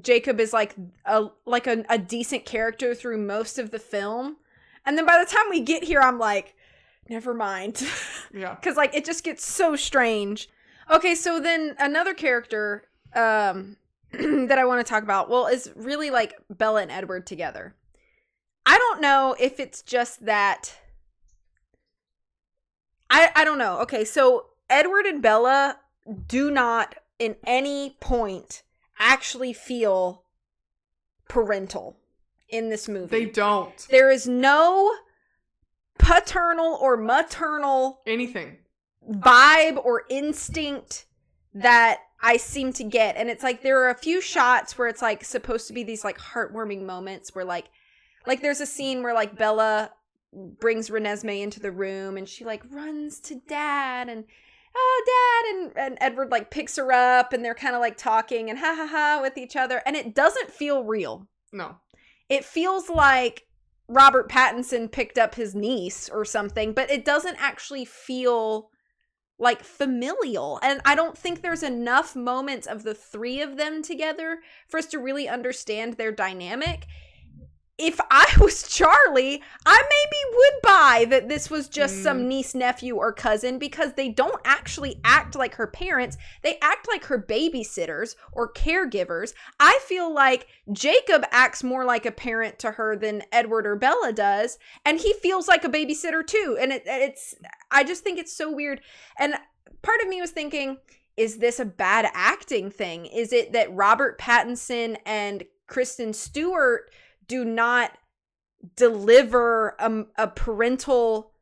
Jacob is like a decent character through most of the film. And then by the time we get here, I'm like, never mind. Yeah. Because, like, it just gets so strange. Okay, so then another character that I want to talk about, well, is really, like, Bella and Edward together. I don't know if it's just that. I don't know. Okay, so Edward and Bella do not in any point actually feel parental in this movie. They don't. There is no paternal or maternal anything vibe or instinct that I seem to get. And it's like there are a few shots where it's like supposed to be these like heartwarming moments where like there's a scene where like Bella brings Renesmee into the room and she like runs to dad and and Edward like picks her up and they're kind of like talking and ha ha ha with each other, and it doesn't feel real. No. It feels like Robert Pattinson picked up his niece or something, but it doesn't actually feel like familial. And I don't think there's enough moments of the three of them together for us to really understand their dynamic. If I was Charlie, I maybe would buy that this was just some niece, nephew, or cousin, because they don't actually act like her parents. They act like her babysitters or caregivers. I feel like Jacob acts more like a parent to her than Edward or Bella does, and he feels like a babysitter too. And I just think it's so weird. And part of me was thinking, is this a bad acting thing? Is it that Robert Pattinson and Kristen Stewart do not deliver a parental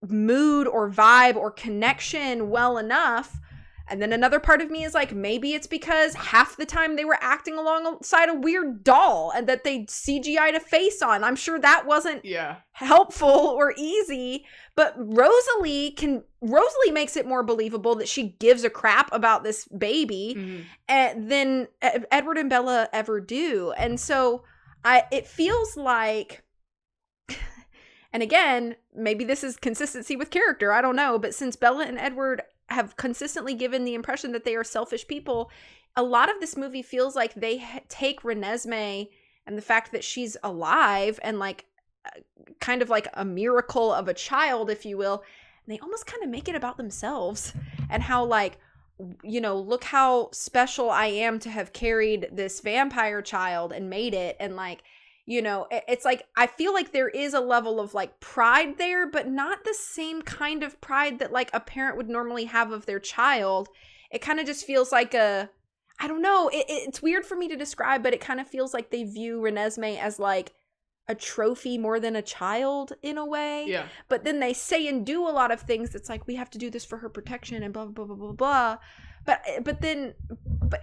mood or vibe or connection well enough? And then another part of me is like, maybe it's because half the time they were acting alongside a weird doll and that they CGI'd a face on. I'm sure that wasn't helpful or easy, but Rosalie makes it more believable that she gives a crap about this baby than Edward and Bella ever do. And so it feels like, and again, maybe this is consistency with character, I don't know, but since Bella and Edward have consistently given the impression that they are selfish people, a lot of this movie feels like they take Renesmee and the fact that she's alive and like kind of like a miracle of a child, if you will, and they almost kind of make it about themselves and how like, you know, look how special I am to have carried this vampire child and made it. And like, you know, it's like, I feel like there is a level of like pride there, but not the same kind of pride that like a parent would normally have of their child. It kind of just feels like I don't know. It's weird for me to describe, but it kind of feels like they view Renesmee as like a trophy more than a child in a way. Yeah. But then they say and do a lot of things that's like, we have to do this for her protection and blah, blah, blah, blah, blah. But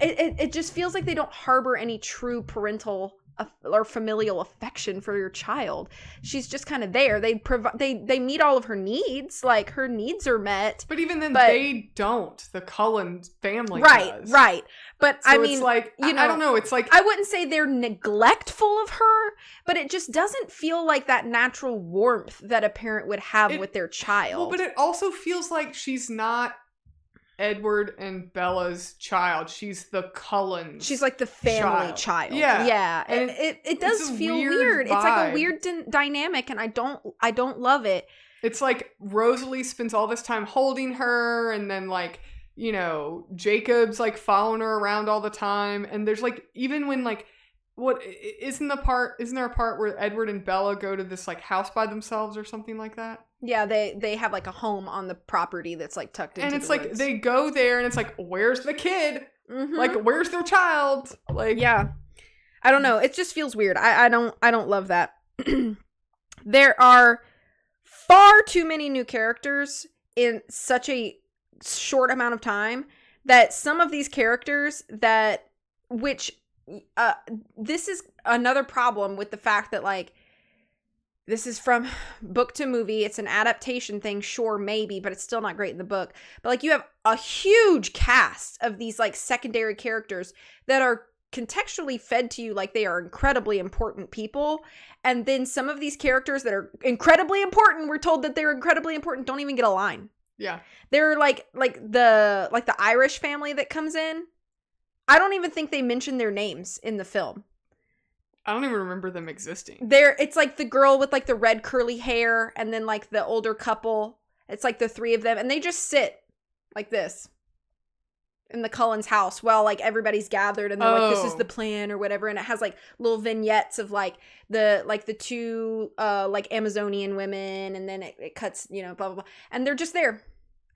it just feels like they don't harbor any true parental or familial affection for your child. She's just kind of there. They meet all of her needs. Like her needs are met. But even then they don't. The Cullen family does. Right. But so I mean, it's like, you know, I don't know. It's like, I wouldn't say they're neglectful of her, but it just doesn't feel like that natural warmth that a parent would have with their child. Well, but it also feels like she's not Edward and Bella's child. She's the Cullen. She's like the family child. Yeah. And it does feel weird. Vibe. It's like a weird dynamic, and I don't love it. It's like Rosalie spends all this time holding her, and then like, you know, Jacob's like following her around all the time, and there's like, even when like, what isn't there a part where Edward and Bella go to this like house by themselves or something like that? Yeah, they have like a home on the property that's like tucked into the woods. And it's like they go there and it's like, where's the kid? Like, where's their child? Like, yeah, I don't know. It just feels weird. I don't love that. There are far too many new characters in such a short amount of time that some of these characters this is another problem with the fact that like, this is from book to movie. It's an adaptation thing. Sure, maybe, but it's still not great in the book. But like, you have a huge cast of these like secondary characters that are contextually fed to you like they are incredibly important people. And then some of these characters that are incredibly important, we're told that they're incredibly important, don't even get a line. Yeah. They're like the Irish family that comes in. I don't even think they mention their names in the film. I don't even remember them existing. It's like the girl with like the red curly hair and then like the older couple. It's like the three of them and they just sit like this. in the Cullens house while like everybody's gathered and they're like, this is the Oh. plan or whatever, and it has like little vignettes of like the two like Amazonian women, and then it cuts, you know, blah blah blah, and they're just there.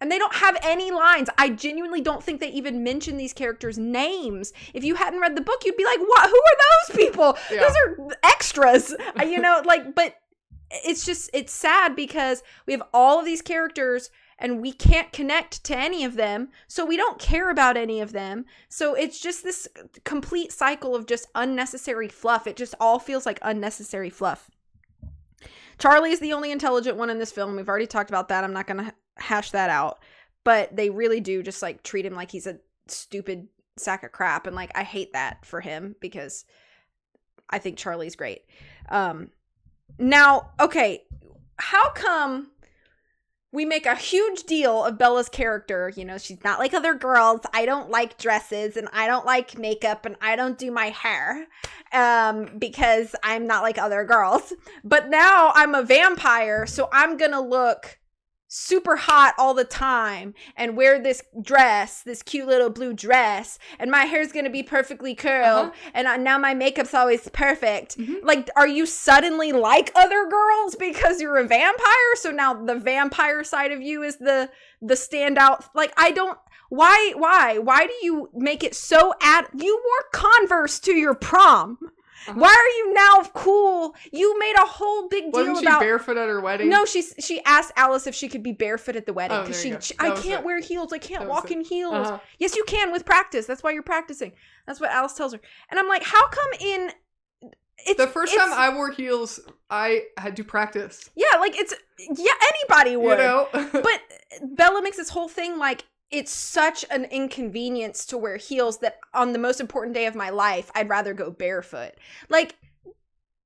And they don't have any lines. I genuinely don't think they even mention these characters' names. If you hadn't read the book, you'd be like, what? Who are those people? Yeah. Those are extras. You know, like, but it's just, it's sad because we have all of these characters and we can't connect to any of them. So we don't care about any of them. So it's just this complete cycle of just unnecessary fluff. It just all feels like unnecessary fluff. Charlie is the only intelligent one in this film. We've already talked about that. I'm not going to hash that out. But they really do just like treat him like he's a stupid sack of crap. And like, I hate that for him because I think Charlie's great. Now, okay, how come we make a huge deal of Bella's character? You know, she's not like other girls. I don't like dresses and I don't like makeup and I don't do my hair because I'm not like other girls. But now I'm a vampire, so I'm going to look super hot all the time and wear this dress, this cute little blue dress, and my hair's gonna be perfectly curled, and now my makeup's always perfect. Like, are you suddenly like other girls because you're a vampire? So now the vampire side of you is the standout. Like, I don't. Why do you make it so you wore Converse to your prom? Why are you now cool? You made a whole big deal Wasn't she about barefoot at her wedding? No, she asked Alice if she could be barefoot at the wedding Oh, because there you go. I That was can't it. wear heels. I can't That walk was it. in heels. Yes, you can with practice. That's why you're practicing. That's what Alice tells her. And I'm like, how come in The first time I wore heels, I had to practice. Yeah, like anybody would. You know? But Bella makes this whole thing like it's such an inconvenience to wear heels that on the most important day of my life, I'd rather go barefoot. Like,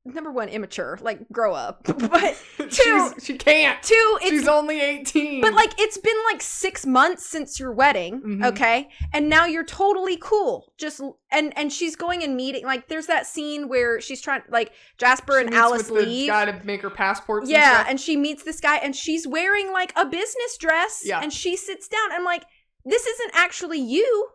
number one, immature. Like, grow up. But two, she can't. She's only 18. But like, it's been like 6 months since your wedding, okay? And now you're totally cool. Just and she's going and meeting. Like, there's that scene where she's trying, like, Jasper and Alice with leave. The guy to make her passports. Yeah, and she meets this guy, and she's wearing like a business dress. Yeah. And she sits down. I'm like, this isn't actually you,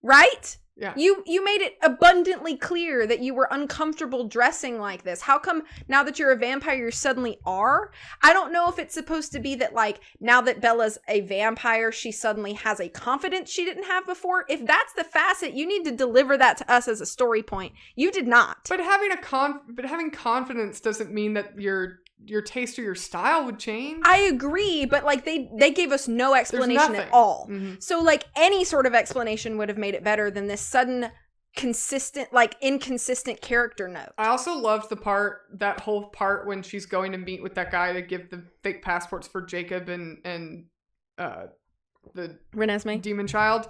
right? Yeah. You made it abundantly clear that you were uncomfortable dressing like this. How come now that you're a vampire, you suddenly are? I don't know if it's supposed to be that, like, now that Bella's a vampire, she suddenly has a confidence she didn't have before. If that's the facet, you need to deliver that to us as a story point. You did not. But having confidence doesn't mean that your taste or your style would change. I agree, but like they gave us no explanation at nothing. all. So like any sort of explanation would have made it better than this sudden inconsistent character note. I also loved that whole part when she's going to meet with that guy to give the fake passports for Jacob and the Renesmee demon child.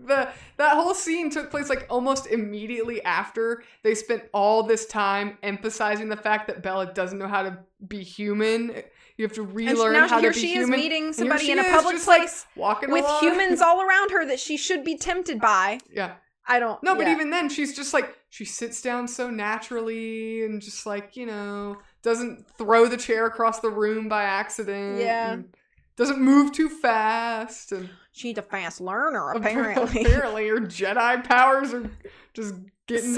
That whole scene took place like almost immediately after they spent all this time emphasizing the fact that Bella doesn't know how to be human. You have to relearn how to be human. Here she is meeting somebody in a is public just, place like, walking with along. humans all around her that she should be tempted by. Yeah. I don't No, but even then, she's just like, she sits down so naturally and just like, you know, doesn't throw the chair across the room by accident. Yeah. Doesn't move too fast. And she's a fast learner, apparently. Apparently, her Jedi powers are just getting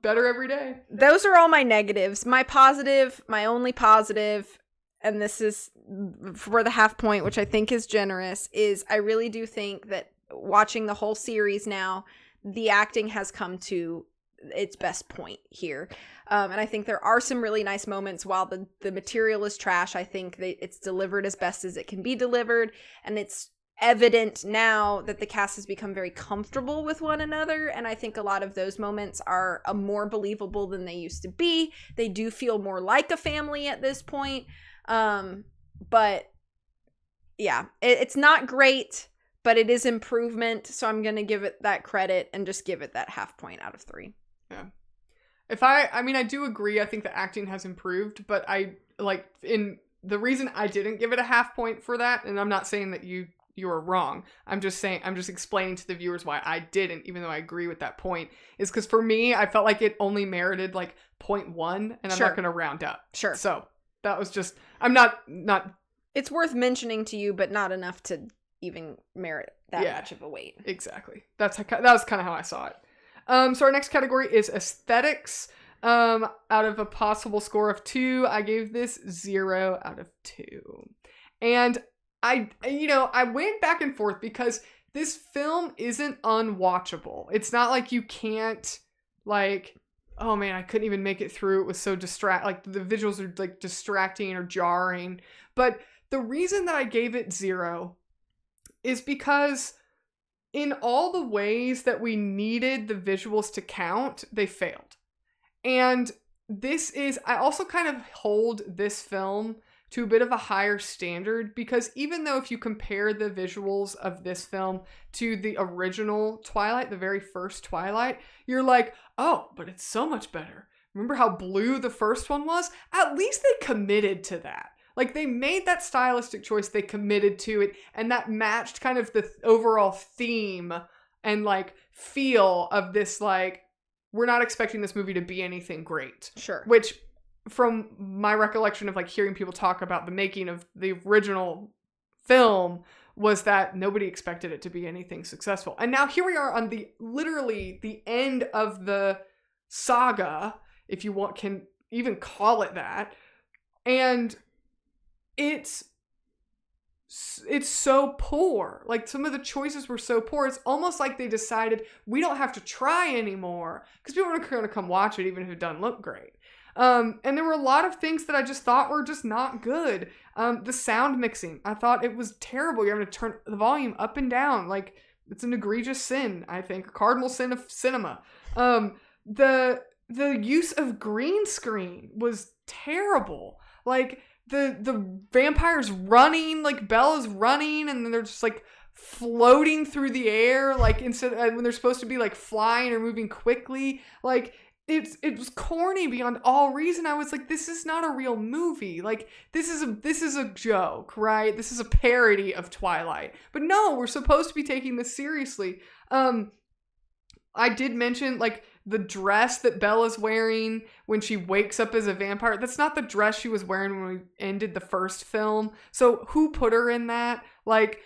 better every day. Those are all my negatives. My positive, my only positive, and this is for the half point, which I think is generous, is I really do think that watching the whole series now, the acting has come to its best point here. And I think there are some really nice moments. While the material is trash, I think that it's delivered as best as it can be delivered. And it's evident now that the cast has become very comfortable with one another. And I think a lot of those moments are more believable than they used to be. They do feel more like a family at this point. But yeah, it's not great, but it is improvement. So I'm going to give it that credit and just give it that half point out of 3. Yeah. I do agree. I think the acting has improved, but the reason I didn't give it a half point for that, and I'm not saying that you are wrong. I'm just explaining to the viewers why I didn't, even though I agree with that point, is because for me, I felt like it only merited like 0.1, and I'm not going to round up. Sure. So that was just, I'm not. It's worth mentioning to you, but not enough to even merit that much of a weight. Exactly. That was kind of how I saw it. So our next category is aesthetics. Out of a possible score of 2, I gave this 0 out of 2. And I went back and forth because this film isn't unwatchable. It's not like you can't, like, oh man, I couldn't even make it through. It was so like the visuals are like distracting or jarring. But the reason that I gave it 0 is because in all the ways that we needed the visuals to count, they failed. And I also kind of hold this film to a bit of a higher standard, because even though if you compare the visuals of this film to the original Twilight, the very first Twilight, you're like, oh, but it's so much better. Remember how blue the first one was? At least they committed to that. Like, they made that stylistic choice, they committed to it, and that matched kind of the overall theme and, like, feel of this, like, we're not expecting this movie to be anything great. Sure. Which, from my recollection of, like, hearing people talk about the making of the original film, was that nobody expected it to be anything successful. And now here we are on literally the end of the saga, if you can even call it that. And it's so poor. Like, some of the choices were so poor. It's almost like they decided we don't have to try anymore because people are going to come watch it even if it doesn't look great. And there were a lot of things that I just thought were just not good. The sound mixing, I thought it was terrible. You're having to turn the volume up and down. Like, it's an egregious sin, I think, a cardinal sin of cinema. The use of green screen was terrible. Like, the vampires running, like Bella's running, and then they're just like floating through the air, like instead when they're supposed to be like flying or moving quickly. Like, it was corny beyond all reason. I was like, this is not a real movie. Like, this is a joke, right? This is a parody of Twilight. But no, we're supposed to be taking this seriously. I did mention, like, the dress that Bella's wearing when she wakes up as a vampire. That's not the dress she was wearing when we ended the first film. So who put her in that? Like,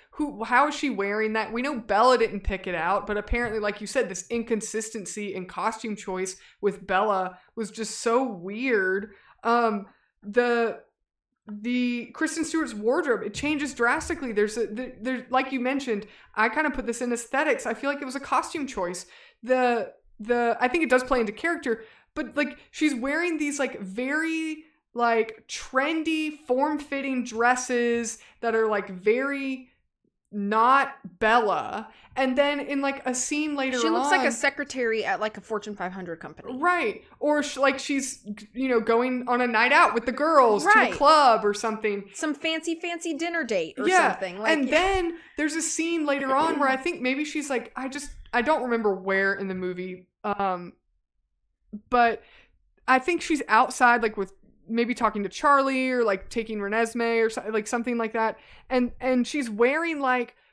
how is she wearing that? We know Bella didn't pick it out, but apparently, like you said, this inconsistency in costume choice with Bella was just so weird. The Kristen Stewart's wardrobe, it changes drastically. There's like you mentioned, I kind of put this in aesthetics. I feel like it was a costume choice. I think it does play into character, but like, she's wearing these like very like trendy form-fitting dresses that are like very not Bella. And then in like a scene later on, she looks like a secretary at like a Fortune 500 company. Right. Or she's, going on a night out with the girls to a club or something. Some fancy dinner date or something. Like, and then there's a scene later on where I think maybe she's like, I don't remember where in the movie, but I think she's outside, like, with maybe talking to Charlie or like taking Renesmee or like something like that. And she's wearing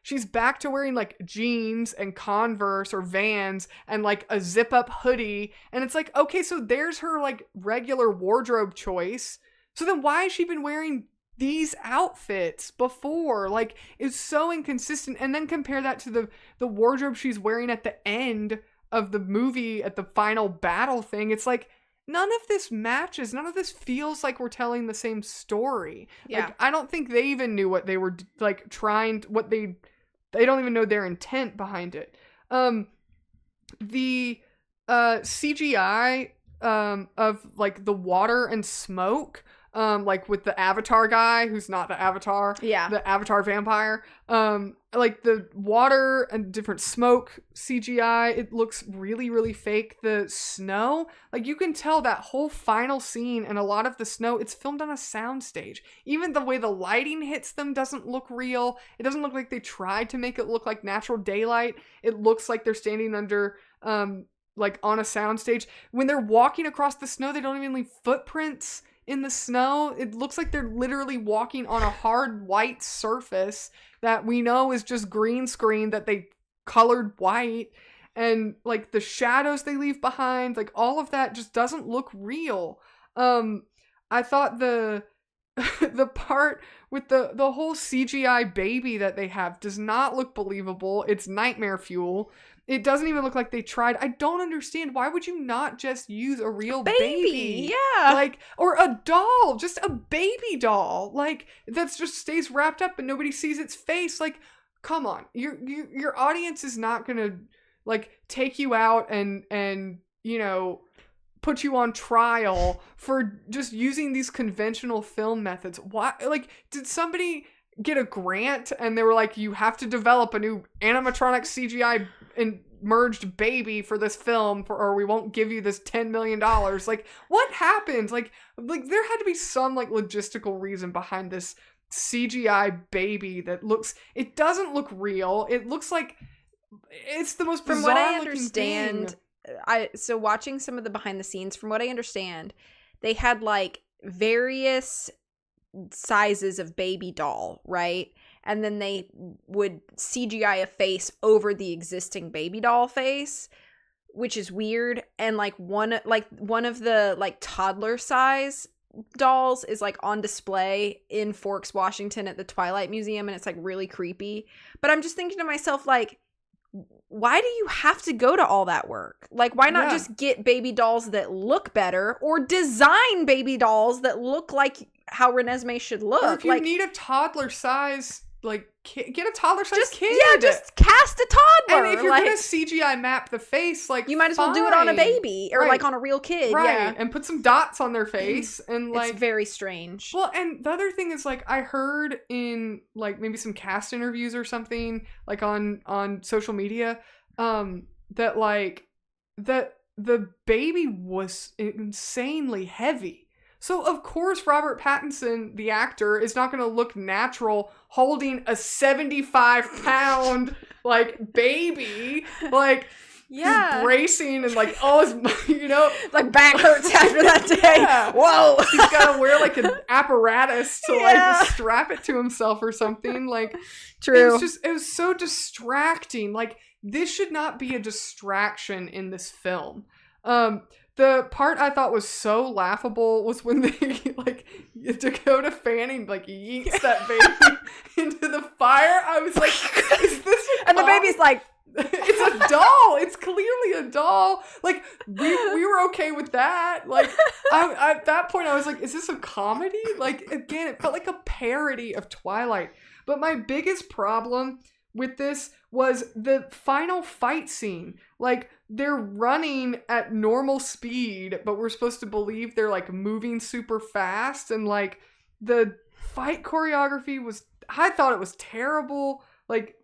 she's back to wearing like jeans and Converse or Vans and like a zip up hoodie. And it's like, okay, so there's her like regular wardrobe choice. So then why has she been wearing these outfits before? Like, it's so inconsistent. And then compare that to the wardrobe she's wearing at the end of the movie at the final battle thing. It's like, none of this matches. None of this feels like we're telling the same story. Yeah. Like, I don't think they even knew what they were like trying, they don't even know their intent behind it. The CGI of like the water and smoke, like with the Avatar guy who's not the Avatar, the Avatar vampire, like the water and different smoke CGI, it looks really, really fake. The snow, like, you can tell that whole final scene and a lot of the snow, it's filmed on a soundstage. Even the way the lighting hits them doesn't look real. It doesn't look like they tried to make it look like natural daylight. It looks like they're standing under, like, on a soundstage. When they're walking across the snow, they don't even leave footprints in the snow. It looks like they're literally walking on a hard white surface that we know is just green screen that they colored white, and like the shadows they leave behind, like all of that just doesn't look real. I thought the the part with the whole CGI baby that they have does not look believable. It's nightmare fuel. It doesn't even look like they tried. I don't understand. Why would you not just use a real baby? Yeah. Like, or a doll, just a baby doll. Like, that's just stays wrapped up and nobody sees its face. Like, come on. Your audience is not gonna, like, take you out and you know, put you on trial for just using these conventional film methods. Why? Like, did somebody get a grant and they were like, you have to develop a new animatronic CGI merged baby for this film or we won't give you this $10 million. Like, what happened? Like there had to be some like logistical reason behind this CGI baby that it doesn't look real. It looks like it's the most bizarre from what I looking understand thing. So watching some of the behind the scenes, from what I understand, they had like various sizes of baby doll, right? And then they would CGI a face over the existing baby doll face, which is weird. And like one of the like toddler size dolls is like on display in Forks, Washington at the Twilight Museum, and it's like really creepy. But I'm just thinking to myself, like, why do you have to go to all that work? Like, why not just get baby dolls that look better or design baby dolls that look like how Renesmee should look? Or if you like, need a toddler size, like, get a toddler size kid. Yeah, just cast a toddler. And if you're going to CGI map the face, like, you might as well do it on a baby or like on a real kid. Right. Yeah. And put some dots on their face. And like, it's very strange. Well, and the other thing is, like, I heard in like maybe some cast interviews or something, like on social media, that like that the baby was insanely heavy. So, of course, Robert Pattinson, the actor, is not going to look natural holding a 75-pound, like, baby. Like, he's bracing and, like, oh, you know. Like, back hurts after that day. Yeah. Whoa. He's got to wear, like, an apparatus to, like, strap it to himself or something. Like, true. It was so distracting. Like, this should not be a distraction in this film. The part I thought was so laughable was when they, like, Dakota Fanning, like, yeets that baby into the fire. I was like, is this a And the baby's like, it's a doll. It's clearly a doll. Like, we were okay with that. Like, at that point, I was like, is this a comedy? Like, again, it felt like a parody of Twilight. But my biggest problem with this was the final fight scene. Like, they're running at normal speed, but we're supposed to believe they're, like, moving super fast. And, like, the fight choreography I thought it was terrible. Like,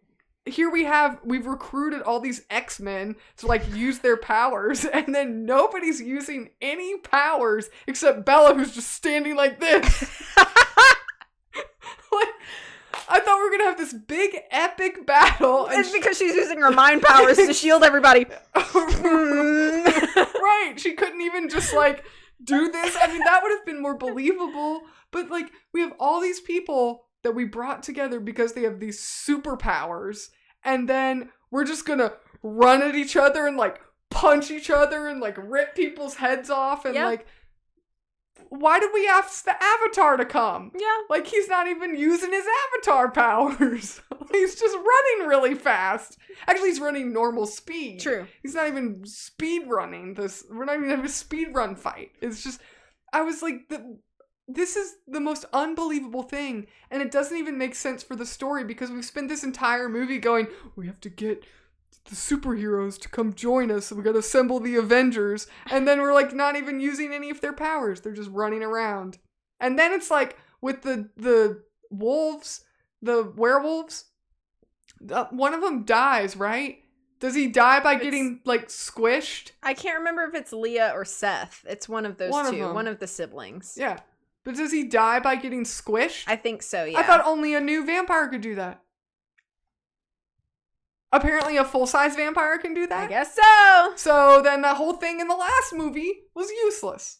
here we've recruited all these X-Men to, like, use their powers, and then nobody's using any powers except Bella, who's just standing like this. Like, I thought we were going to have this big, epic battle. It's because she's using her mind powers to shield everybody. Right. She couldn't even just, like, do this. I mean, that would have been more believable. But, like, we have all these people that we brought together because they have these superpowers. And then we're just going to run at each other and, like, punch each other and, like, rip people's heads off. And, like, why did we ask the Avatar to come? Yeah. Like, he's not even using his Avatar powers. He's just running really fast. Actually, he's running normal speed. True. He's not even speed running. We're not even having a speed run fight. It's just, I was like, this is the most unbelievable thing. And it doesn't even make sense for the story because we've spent this entire movie going, we have to get the superheroes to come join us. So we got to assemble the Avengers. And then we're, like, not even using any of their powers. They're just running around. And then it's like with the wolves, the werewolves, one of them dies, right? Does he die by getting, like, squished? I can't remember if it's Leah or Seth. It's one of those two. One of the siblings. Yeah. But does he die by getting squished? I think so, yeah. I thought only a new vampire could do that. Apparently a full-size vampire can do that? I guess so. So then the whole thing in the last movie was useless.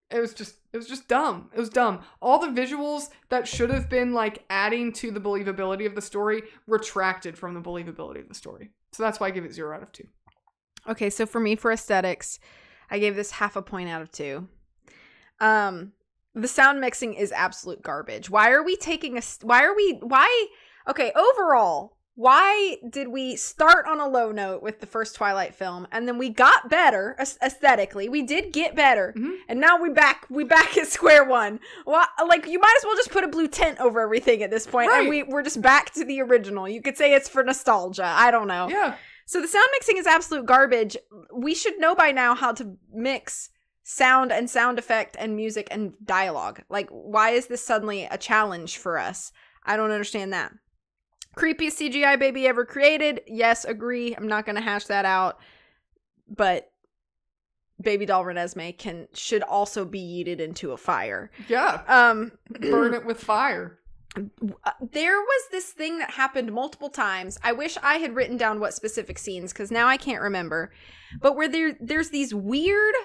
It was just dumb. It was dumb. All the visuals that should have been, like, adding to the believability of the story retracted from the believability of the story. So that's why I give it 0 out of 2. Okay, so for me, for aesthetics, I gave this 0.5 point out of 2. The sound mixing is absolute garbage. Why okay, overall, why did we start on a low note with the first Twilight film, and then we got better aesthetically? We did get better, and now we back at square one. Well, like, you might as well just put a blue tent over everything at this point, right. And we're just back to the original. You could say it's for nostalgia. I don't know. Yeah. So the sound mixing is absolute garbage. We should know by now how to mix sound and sound effect and music and dialogue. Like, why is this suddenly a challenge for us? I don't understand that. Creepiest CGI baby ever created. Yes, agree. I'm not going to hash that out. But baby doll Renesmee should also be yeeted into a fire. Yeah. Burn it with fire. There was this thing that happened multiple times. I wish I had written down what specific scenes, because now I can't remember. But where there's these weird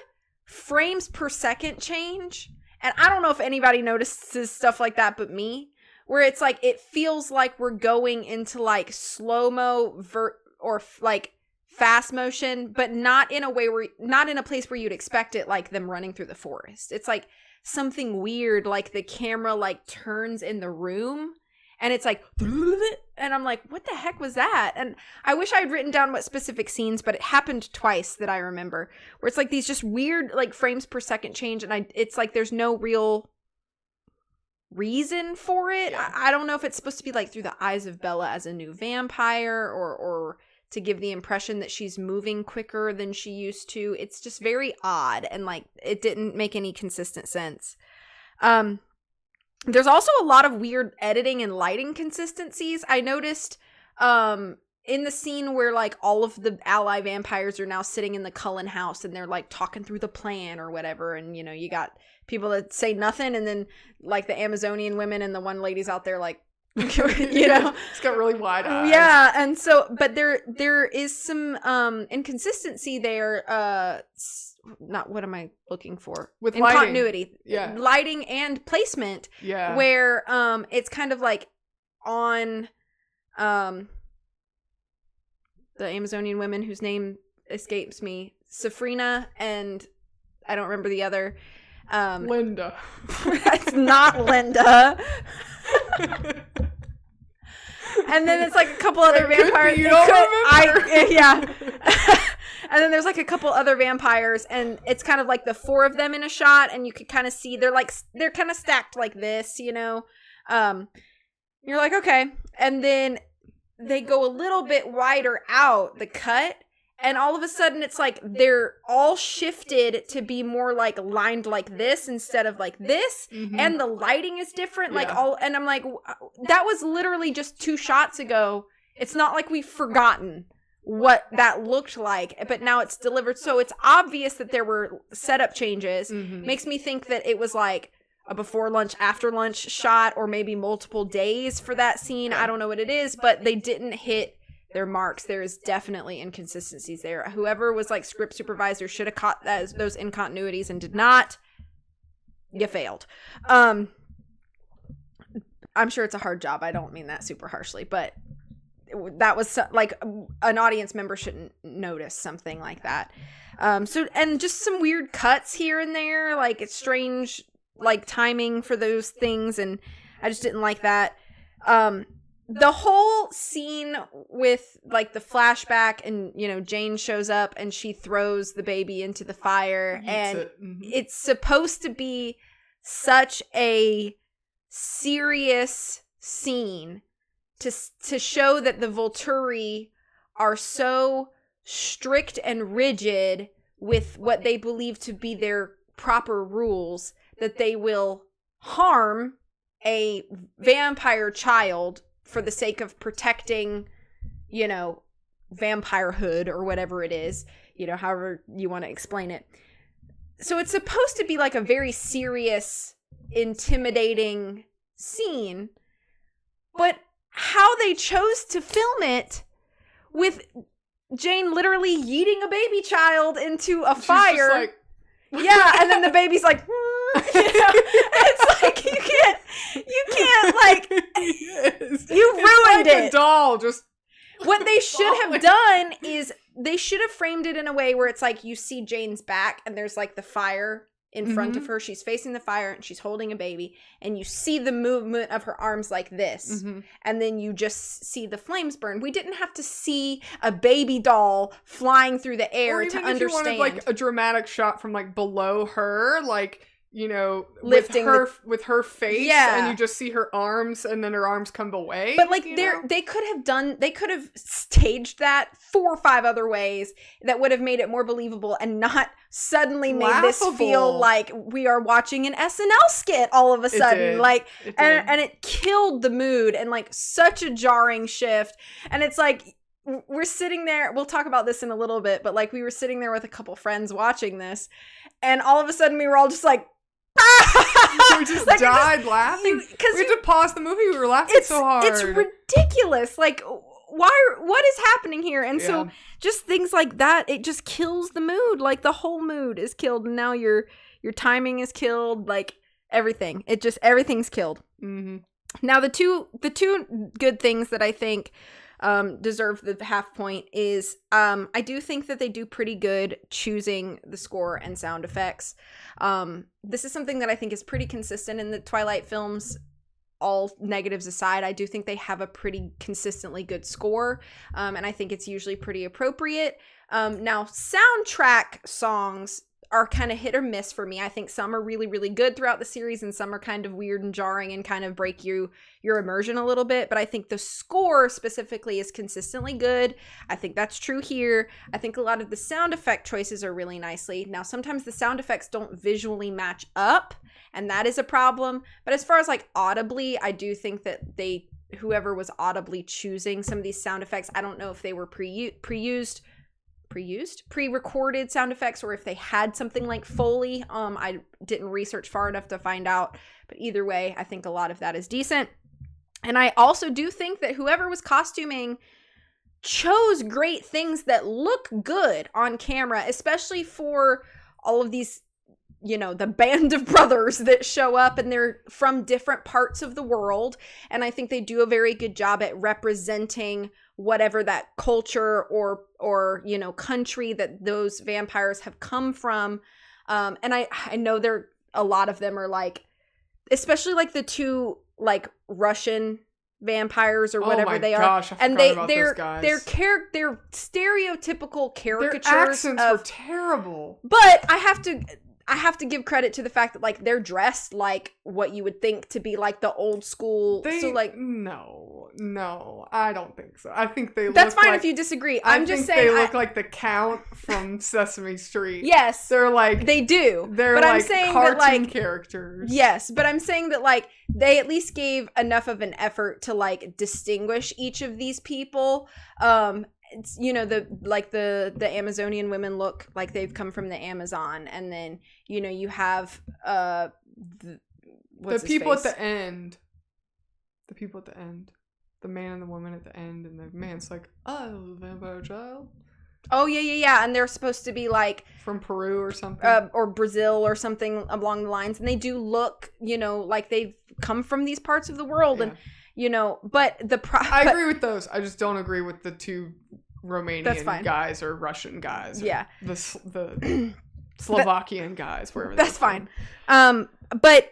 frames per second change. And I don't know if anybody notices stuff like that but me. Where it's like, it feels like we're going into like slow-mo or like fast motion, but not in a place where you'd expect it, like them running through the forest. It's like something weird, like the camera like turns in the room and it's like, and I'm like, what the heck was that? And I wish I had written down what specific scenes, but it happened twice that I remember, where it's like these just weird like frames per second change, and it's like there's no real reason for it. Yeah. I don't know if it's supposed to be like through the eyes of Bella as a new vampire, or to give the impression that she's moving quicker than she used to. It's just very odd, and like it didn't make any consistent sense. There's also a lot of weird editing and lighting consistencies. I noticed in the scene where like all of the ally vampires are now sitting in the Cullen house and they're like talking through the plan or whatever, and you know, you got people that say nothing, and then like the Amazonian women and the one lady's out there like, you know, it's got really wide eyes. Yeah, and so, but there is some inconsistency there. Not what am I looking for? With in lighting. Continuity, Yeah, lighting and placement. Yeah, where it's kind of like on the Amazonian women whose name escapes me, Safrina, and I don't remember the other. Linda. It's not Linda. And then it's like a couple other vampires. You don't remember. Yeah. And then there's like a couple other vampires, and it's kind of like the four of them in a shot, and you could kind of see they're kind of stacked like this, you know. You're like, okay. And then they go a little bit wider out the cut, and all of a sudden it's like they're all shifted to be more like lined like this instead of like this. Mm-hmm. And the lighting is different. Yeah. And I'm like, that was literally just 2 shots ago. It's not like we've forgotten what that looked like, but now it's delivered. So it's obvious that there were setup changes. Mm-hmm. Makes me think that it was like a before lunch, after lunch shot, or maybe multiple days for that scene. I don't know what it is, but they didn't hit their marks. There is definitely inconsistencies there. Whoever was like script supervisor should have caught those incontinuities and did not. You failed. I'm sure it's a hard job. I don't mean that super harshly, but that was like an audience member shouldn't notice something like that. So, and just some weird cuts here and there, like it's strange, like timing for those things. And I just didn't like that. The whole scene with like the flashback, and you know, Jane shows up and she throws the baby into the fire, and it's supposed to be such a serious scene to show that the Volturi are so strict and rigid with what they believe to be their proper rules that they will harm a vampire child for the sake of protecting, you know, vampirehood or whatever it is, you know, however you want to explain it. So it's supposed to be like a very serious, intimidating scene, but how they chose to film it with Jane literally yeeting a baby child into a fire. Just like... Yeah, and then the baby's like, you know, it's like you can't like, yes. You ruined like it. A doll just. What they should have done is they should have framed it in a way where it's like you see Jane's back and there's like the fire in front of her. She's facing the fire and she's holding a baby, and you see the movement of her arms like this, and then you just see the flames burn. We didn't have to see a baby doll flying through the air to understand. Or even if you wanted like a dramatic shot from like below her, like, you know, lifting with her face, and you just see her arms, and then her arms come away. But like they could have staged that 4 or 5 other ways that would have made it more believable and not suddenly made this feel like we are watching an SNL skit all of a sudden. Like and it killed the mood, and like such a jarring shift. And it's like we're sitting there, we'll talk about this in a little bit, but like we were sitting there with a couple friends watching this, and all of a sudden we were all just like, we just like died laughing because we had to pause the movie. We were laughing so hard. It's ridiculous. Like, what is happening here? And so just things like that, it just kills the mood. Like the whole mood is killed, and now your timing is killed. Like everything, everything's killed. Now the two good things that I think deserve the half point is I do think that they do pretty good choosing the score and sound effects. This is something that I think is pretty consistent in the Twilight films. All negatives aside, I do think they have a pretty consistently good score, and I think it's usually pretty appropriate. Now, soundtrack songs are kind of hit or miss for me. I think some are really, really good throughout the series, and some are kind of weird and jarring and kind of break your immersion a little bit. But I think the score specifically is consistently good. I think that's true here. I think a lot of the sound effect choices are really nicely. Now, sometimes the sound effects don't visually match up, and that is a problem. But as far as like audibly, I do think that whoever was audibly choosing some of these sound effects, I don't know if they were pre-recorded sound effects or if they had something like Foley. I didn't research far enough to find out, but either way, I think a lot of that is decent. And I also do think that whoever was costuming chose great things that look good on camera, especially for all of these, you know, the band of brothers that show up, and they're from different parts of the world. And I think they do a very good job at representing whatever that culture or you know, country that those vampires have come from. And I know a lot of them are like, especially like the 2 like Russian vampires or whatever they are. And they're stereotypical caricatures. Their accents were terrible. But I have to give credit to the fact that like they're dressed like what you would think to be like the old school. No, I don't think so. I think they That's look fine like, if you disagree. I'm just saying they look like the Count from Sesame Street. Yes. They're like they do. They're but like I'm saying cartoon that, like, characters. Yes, but I'm saying that like they at least gave enough of an effort to like distinguish each of these people. It's, you know, the Amazonian women look like they've come from the Amazon, and then, you know, you have the people at the end. The people at the end. The man and the woman at the end, and the man's like, "Oh, vampire child." Oh yeah, and they're supposed to be like from Peru or something, or Brazil or something along the lines, and they do look, you know, like they've come from these parts of the world, and you know. But I agree with those. I just don't agree with the 2 Romanian guys or Russian guys. Or the Slovakian guys, wherever. That's fine. But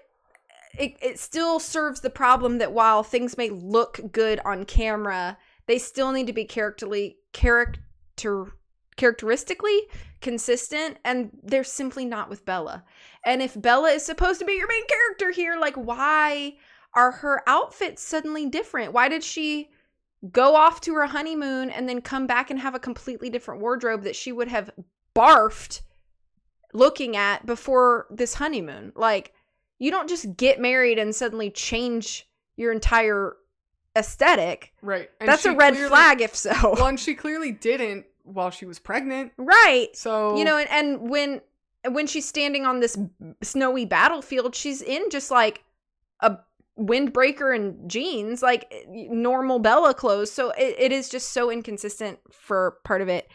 it still serves the problem that while things may look good on camera, they still need to be characteristically consistent, and they're simply not with Bella. And if Bella is supposed to be your main character here, like, why are her outfits suddenly different? Why did she go off to her honeymoon and then come back and have a completely different wardrobe that she would have barfed looking at before this honeymoon? Like, you don't just get married and suddenly change your entire aesthetic. Right. And that's a red flag if so. Well, and she clearly didn't while she was pregnant. Right. So, you know, and when she's standing on this snowy battlefield, she's in just like a windbreaker and jeans, like normal Bella clothes. So it is just so inconsistent for part of it.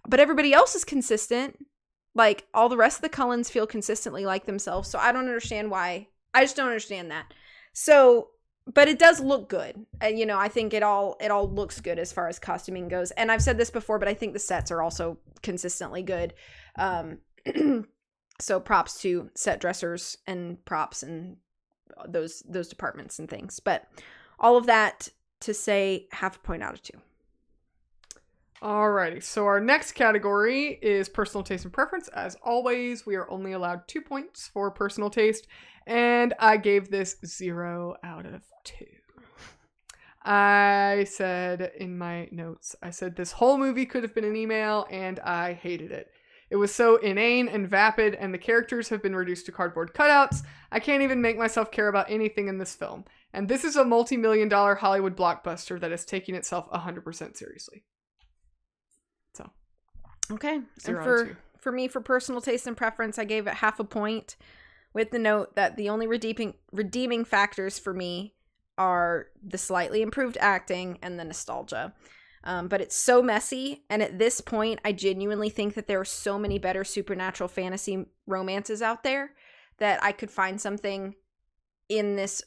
But everybody else is consistent. Like, all the rest of the Cullens feel consistently like themselves. So I don't understand why. I just don't understand that. So, but it does look good. You know, I think it all looks good as far as costuming goes. And I've said this before, but I think the sets are also consistently good. So props to set dressers and props and those departments and things. But all of that to say 0.5 point out of 2. Alrighty, so our next category is personal taste and preference. As always, we are only allowed 2 points for personal taste, and I gave this 0 out of 2. I said in my notes, I said this whole movie could have been an email, and I hated it. It was so inane and vapid, and the characters have been reduced to cardboard cutouts. I can't even make myself care about anything in this film. And this is a multi-million-dollar Hollywood blockbuster that is taking itself 100% seriously. So, okay. 0 And out of 2. for me, for personal taste and preference, I gave it 0.5 point, with the note that the only redeeming factors for me are the slightly improved acting and the nostalgia. But it's so messy, and at this point, I genuinely think that there are so many better supernatural fantasy romances out there that I could find something in this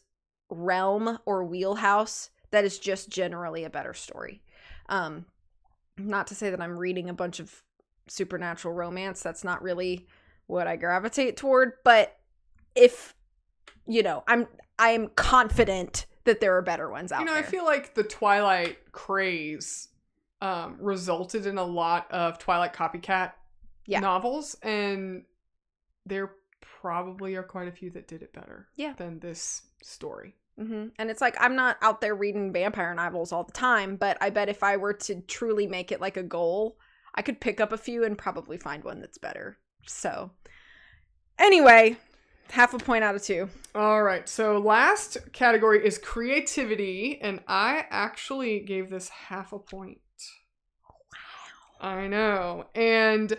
realm or wheelhouse that is just generally a better story. Not to say that I'm reading a bunch of supernatural romance. That's not really what I gravitate toward. But if, I am confident that there are better ones out there. I feel like the Twilight craze resulted in a lot of Twilight copycat novels, and there probably are quite a few that did it better than this story. Mm-hmm. And it's like, I'm not out there reading vampire novels all the time, but I bet if I were to truly make it like a goal, I could pick up a few and probably find one that's better. So anyway, 0.5 point out of 2. All right. So last category is creativity, and I actually gave this 0.5 point. Wow. I know. And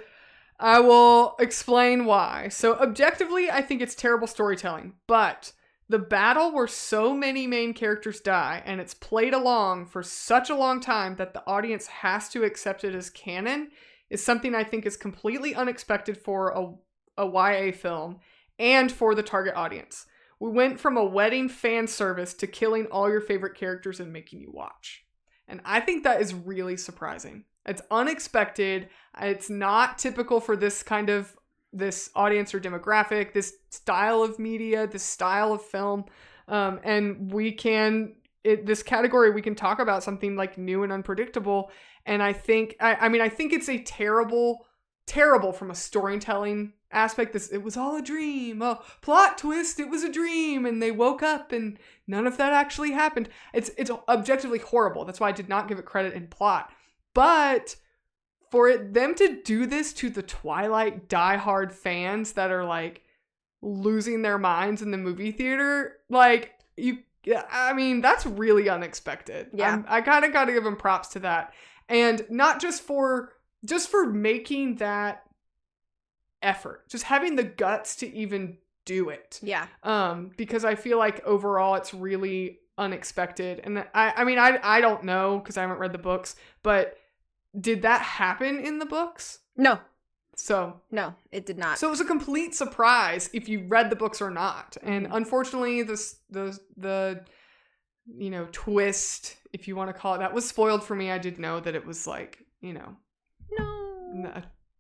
I will explain why. So objectively, I think it's terrible storytelling, but the battle where so many main characters die and it's played along for such a long time that the audience has to accept it as canon is something I think is completely unexpected for a YA film and for the target audience. We went from a wedding fan service to killing all your favorite characters and making you watch. And I think that is really surprising. It's unexpected. It's not typical for this audience or demographic, this style of media, this style of film. And this category, we can talk about something like new and unpredictable. And I think it's a terrible from a storytelling aspect. It was all a dream. Oh, plot twist, it was a dream. And they woke up and none of that actually happened. It's objectively horrible. That's why I did not give it credit in plot. But for them to do this to the Twilight diehard fans that are like losing their minds in the movie theater, that's really unexpected. Yeah. I kind of got to give them props to that. And not just for making that effort, just having the guts to even do it. Yeah. Because I feel like overall it's really unexpected. And I don't know because I haven't read the books, but did that happen in the books? No. No, it did not. So it was a complete surprise if you read the books or not. And unfortunately, the twist, if you want to call it that, was spoiled for me. I did know that it was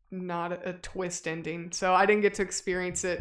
not a twist ending. So I didn't get to experience it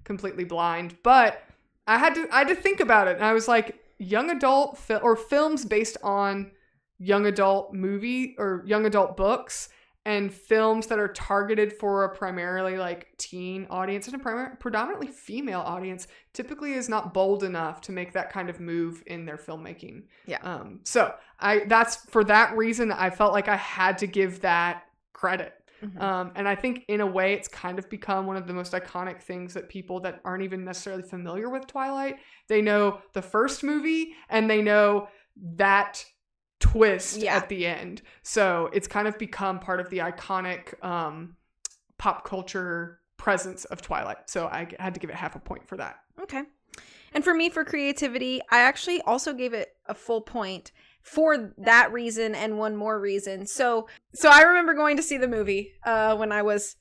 completely blind. But I had to think about it. And I was like, young adult or films based on young adult movie or young adult books and films that are targeted for a primarily teen audience and a predominantly female audience typically is not bold enough to make that kind of move in their filmmaking. Yeah. So that's for that reason I felt like I had to give that credit. Mm-hmm. And I think in a way it's kind of become one of the most iconic things that people that aren't even necessarily familiar with Twilight, they know the first movie and they know that twist at the end. So it's kind of become part of the iconic pop culture presence of Twilight. So I had to give it 0.5 point for that. Okay. And for me, for creativity, I actually also gave it a full point for that reason and one more reason. So I remember going to see the movie when I was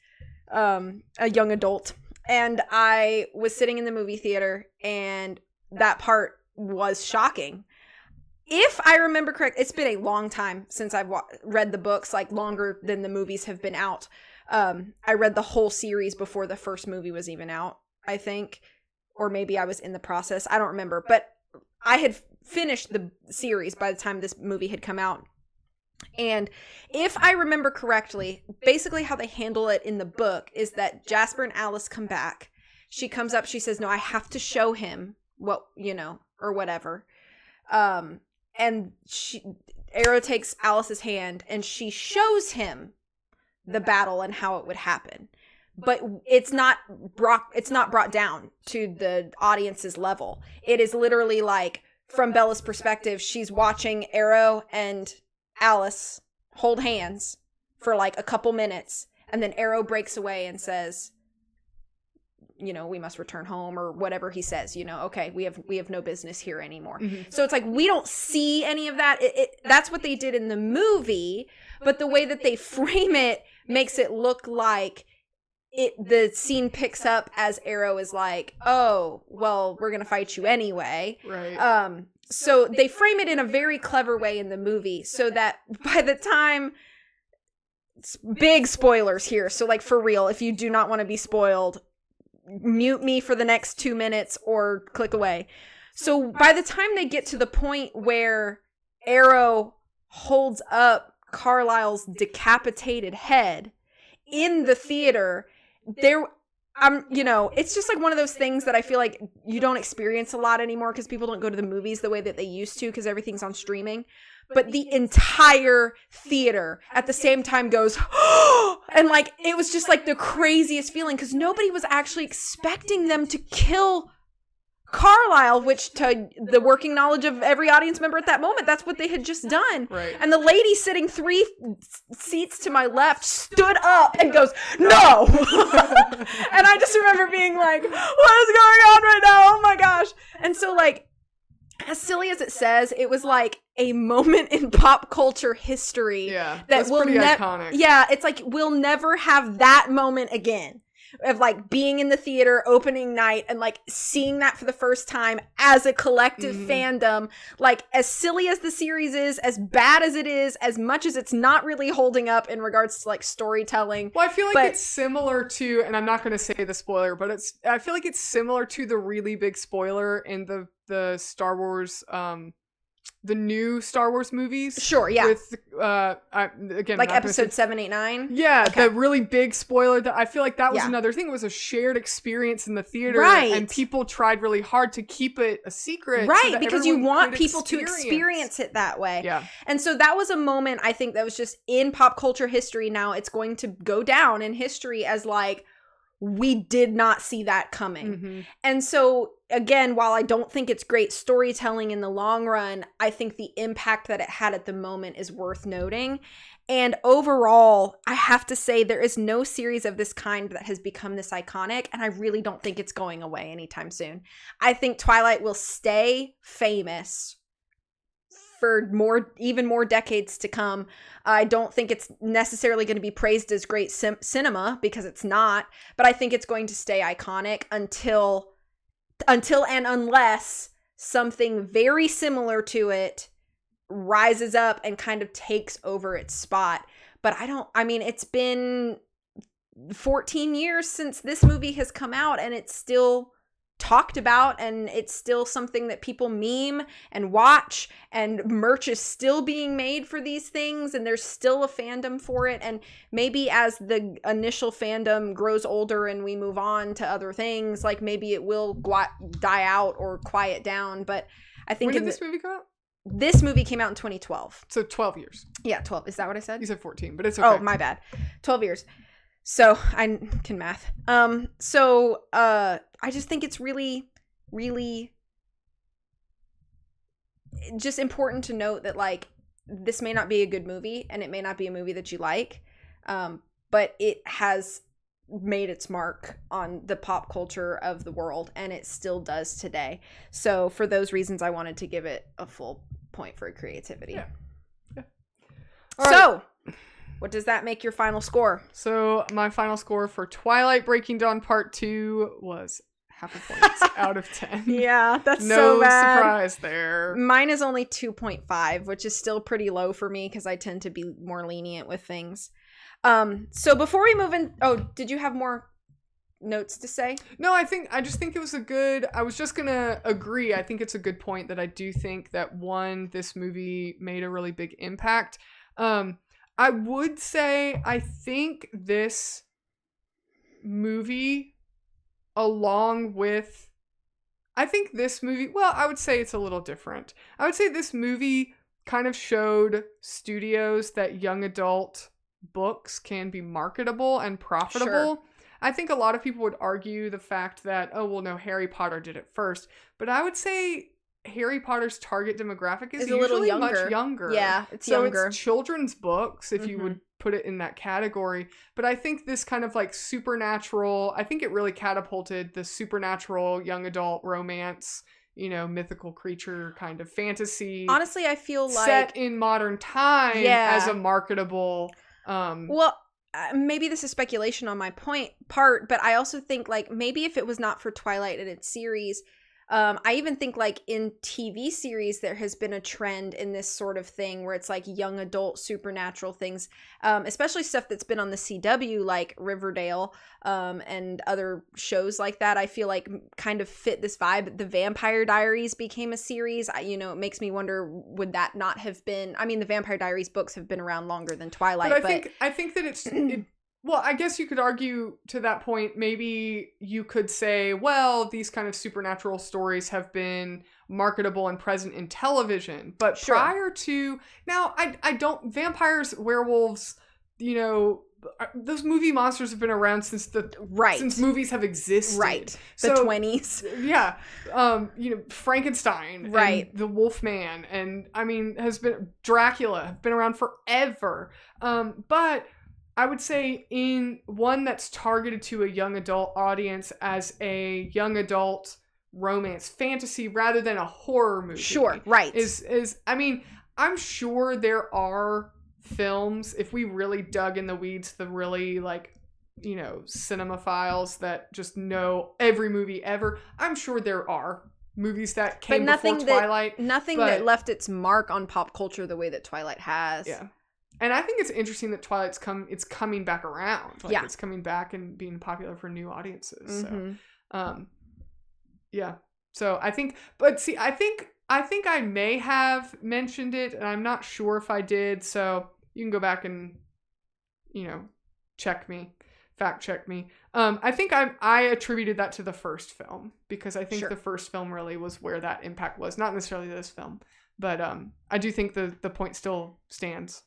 a young adult, and I was sitting in the movie theater, and that part was shocking. if I remember correct, it's been a long time since I've read the books, like longer than the movies have been out. I read the whole series before the first movie was even out, I think. Or maybe I was in the process. I don't remember. But I had finished the series by the time this movie had come out. And if I remember correctly, basically how they handle it in the book is that Jasper and Alice come back. She comes up, she says, no, I have to show him what, or whatever. And Arrow takes Alice's hand and she shows him the battle and how it would happen. But it's not brought down to the audience's level. It is literally like, from Bella's perspective, she's watching Arrow and Alice hold hands for like a couple minutes, and then Arrow breaks away and says, we must return home, or whatever he says, okay, we have no business here anymore. Mm-hmm. So it's like, we don't see any of that. That's what they did in the movie, but the way that they frame it makes it look like the scene picks up as Arrow is like, oh, well, we're going to fight you anyway. Right. So they frame it in a very clever way in the movie so that by the time, big spoilers here. So like, for real, if you do not want to be spoiled, mute me for the next 2 minutes or click away. So by the time they get to the point where Arrow holds up Carlisle's decapitated head in the theater, it's just like one of those things that I feel like you don't experience a lot anymore because people don't go to the movies the way that they used to because everything's on streaming. But the entire theater at the same time goes, and like, it was just like the craziest feeling because nobody was actually expecting them to kill Carlisle, which to the working knowledge of every audience member at that moment, that's what they had just done. Right. And the lady sitting 3 seats to my left stood up and goes, no! And I just remember being like, what is going on right now? Oh my gosh. And so like, as silly as it says, it was like a moment in pop culture history. Yeah, that will pretty iconic. Yeah, it's like, we'll never have that moment again. Of like being in the theater opening night and like seeing that for the first time as a collective fandom, like as silly as the series is, as bad as it is, as much as it's not really holding up in regards to like storytelling. Well, I feel like it's similar to, and I'm not going to say the spoiler, but I feel like it's similar to the really big spoiler in the Star Wars, the new Star Wars movies. Sure, yeah. With, again, like episode 7, 8, 9? Yeah, okay. The really big spoiler. That I feel like that was another thing. It was a shared experience in the theater. Right. And people tried really hard to keep it a secret. Right, so because you want people to experience it that way. Yeah. And so that was a moment, I think, that was just in pop culture history now. It's going to go down in history as like, we did not see that coming. Mm-hmm. And so, again, while I don't think it's great storytelling in the long run, I think the impact that it had at the moment is worth noting. And overall, I have to say there is no series of this kind that has become this iconic, and I really don't think it's going away anytime soon. I think Twilight will stay famous for even more decades to come. I don't think it's necessarily going to be praised as great cinema because it's not, but I think it's going to stay iconic until and unless something very similar to it rises up and kind of takes over its spot. But it's been 14 years since this movie has come out and it's still talked about, and it's still something that people meme and watch, and merch is still being made for these things, and there's still a fandom for it. And maybe as the initial fandom grows older and we move on to other things, like maybe it will die out or quiet down. But I think when did this movie come out? This movie came out in 2012. So 12 years. Yeah, 12. Is that what I said? You said 14, but it's okay. Oh, my bad. 12 years. So I can math. I just think it's really, really just important to note that like this may not be a good movie and it may not be a movie that you like, but it has made its mark on the pop culture of the world, and it still does today. So for those reasons, I wanted to give it a full point for creativity. Yeah. So, what does that make your final score? So my final score for Twilight Breaking Dawn Part 2 was half a point out of 10. Yeah, that's no so bad. surprise there. Mine is only 2.5, which is still pretty low for me because I tend to be more lenient with things. So before we move in, did you have more notes to say? No, I just think it was I was just gonna agree. I think it's a good point that I do think that this movie made a really big impact. I would say I think this movie, along with, I would say it's a little different. I would say this movie kind of showed studios that young adult books can be marketable and profitable. Sure. I think a lot of people would argue the fact that, Harry Potter did it first. But I would say Harry Potter's target demographic is a little usually younger. Much younger. Yeah, it's younger. So it's children's books, if you would put it in that category. But I think this kind of like supernatural, I think it really catapulted the supernatural young adult romance, mythical creature kind of fantasy. Honestly, I feel like set in modern time as a marketable. Maybe this is speculation on my part, but I also think like maybe if it was not for Twilight and its series, I even think like in TV series there has been a trend in this sort of thing where it's like young adult supernatural things, especially stuff that's been on the CW like Riverdale and other shows like that. I feel like kind of fit this vibe. The Vampire Diaries became a series. It makes me wonder, would that not have been? I mean, the Vampire Diaries books have been around longer than Twilight. But I think that it's well, I guess you could argue to that point, maybe you could say, well, these kind of supernatural stories have been marketable and present in television. But sure. Prior to, now, I don't, vampires, werewolves, those movie monsters have been around since since movies have existed. Right. The 20s. Yeah. Frankenstein. Right. And the Wolfman. And, Dracula have been around forever. But I would say in one that's targeted to a young adult audience as a young adult romance fantasy rather than a horror movie. Sure, right. I'm sure there are films, if we really dug in the weeds, the really cinemaphiles that just know every movie ever, I'm sure there are movies that came before Twilight. Nothing that left its mark on pop culture the way that Twilight has. Yeah. And I think it's interesting that Twilight's coming back around. Like, yeah. It's coming back and being popular for new audiences. Mm-hmm. So, yeah. So I think I may have mentioned it, and I'm not sure if I did. So you can go back and, fact check me. I think I attributed that to the first film because I think sure. the first film really was where that impact was, not necessarily this film, but I do think the point still stands.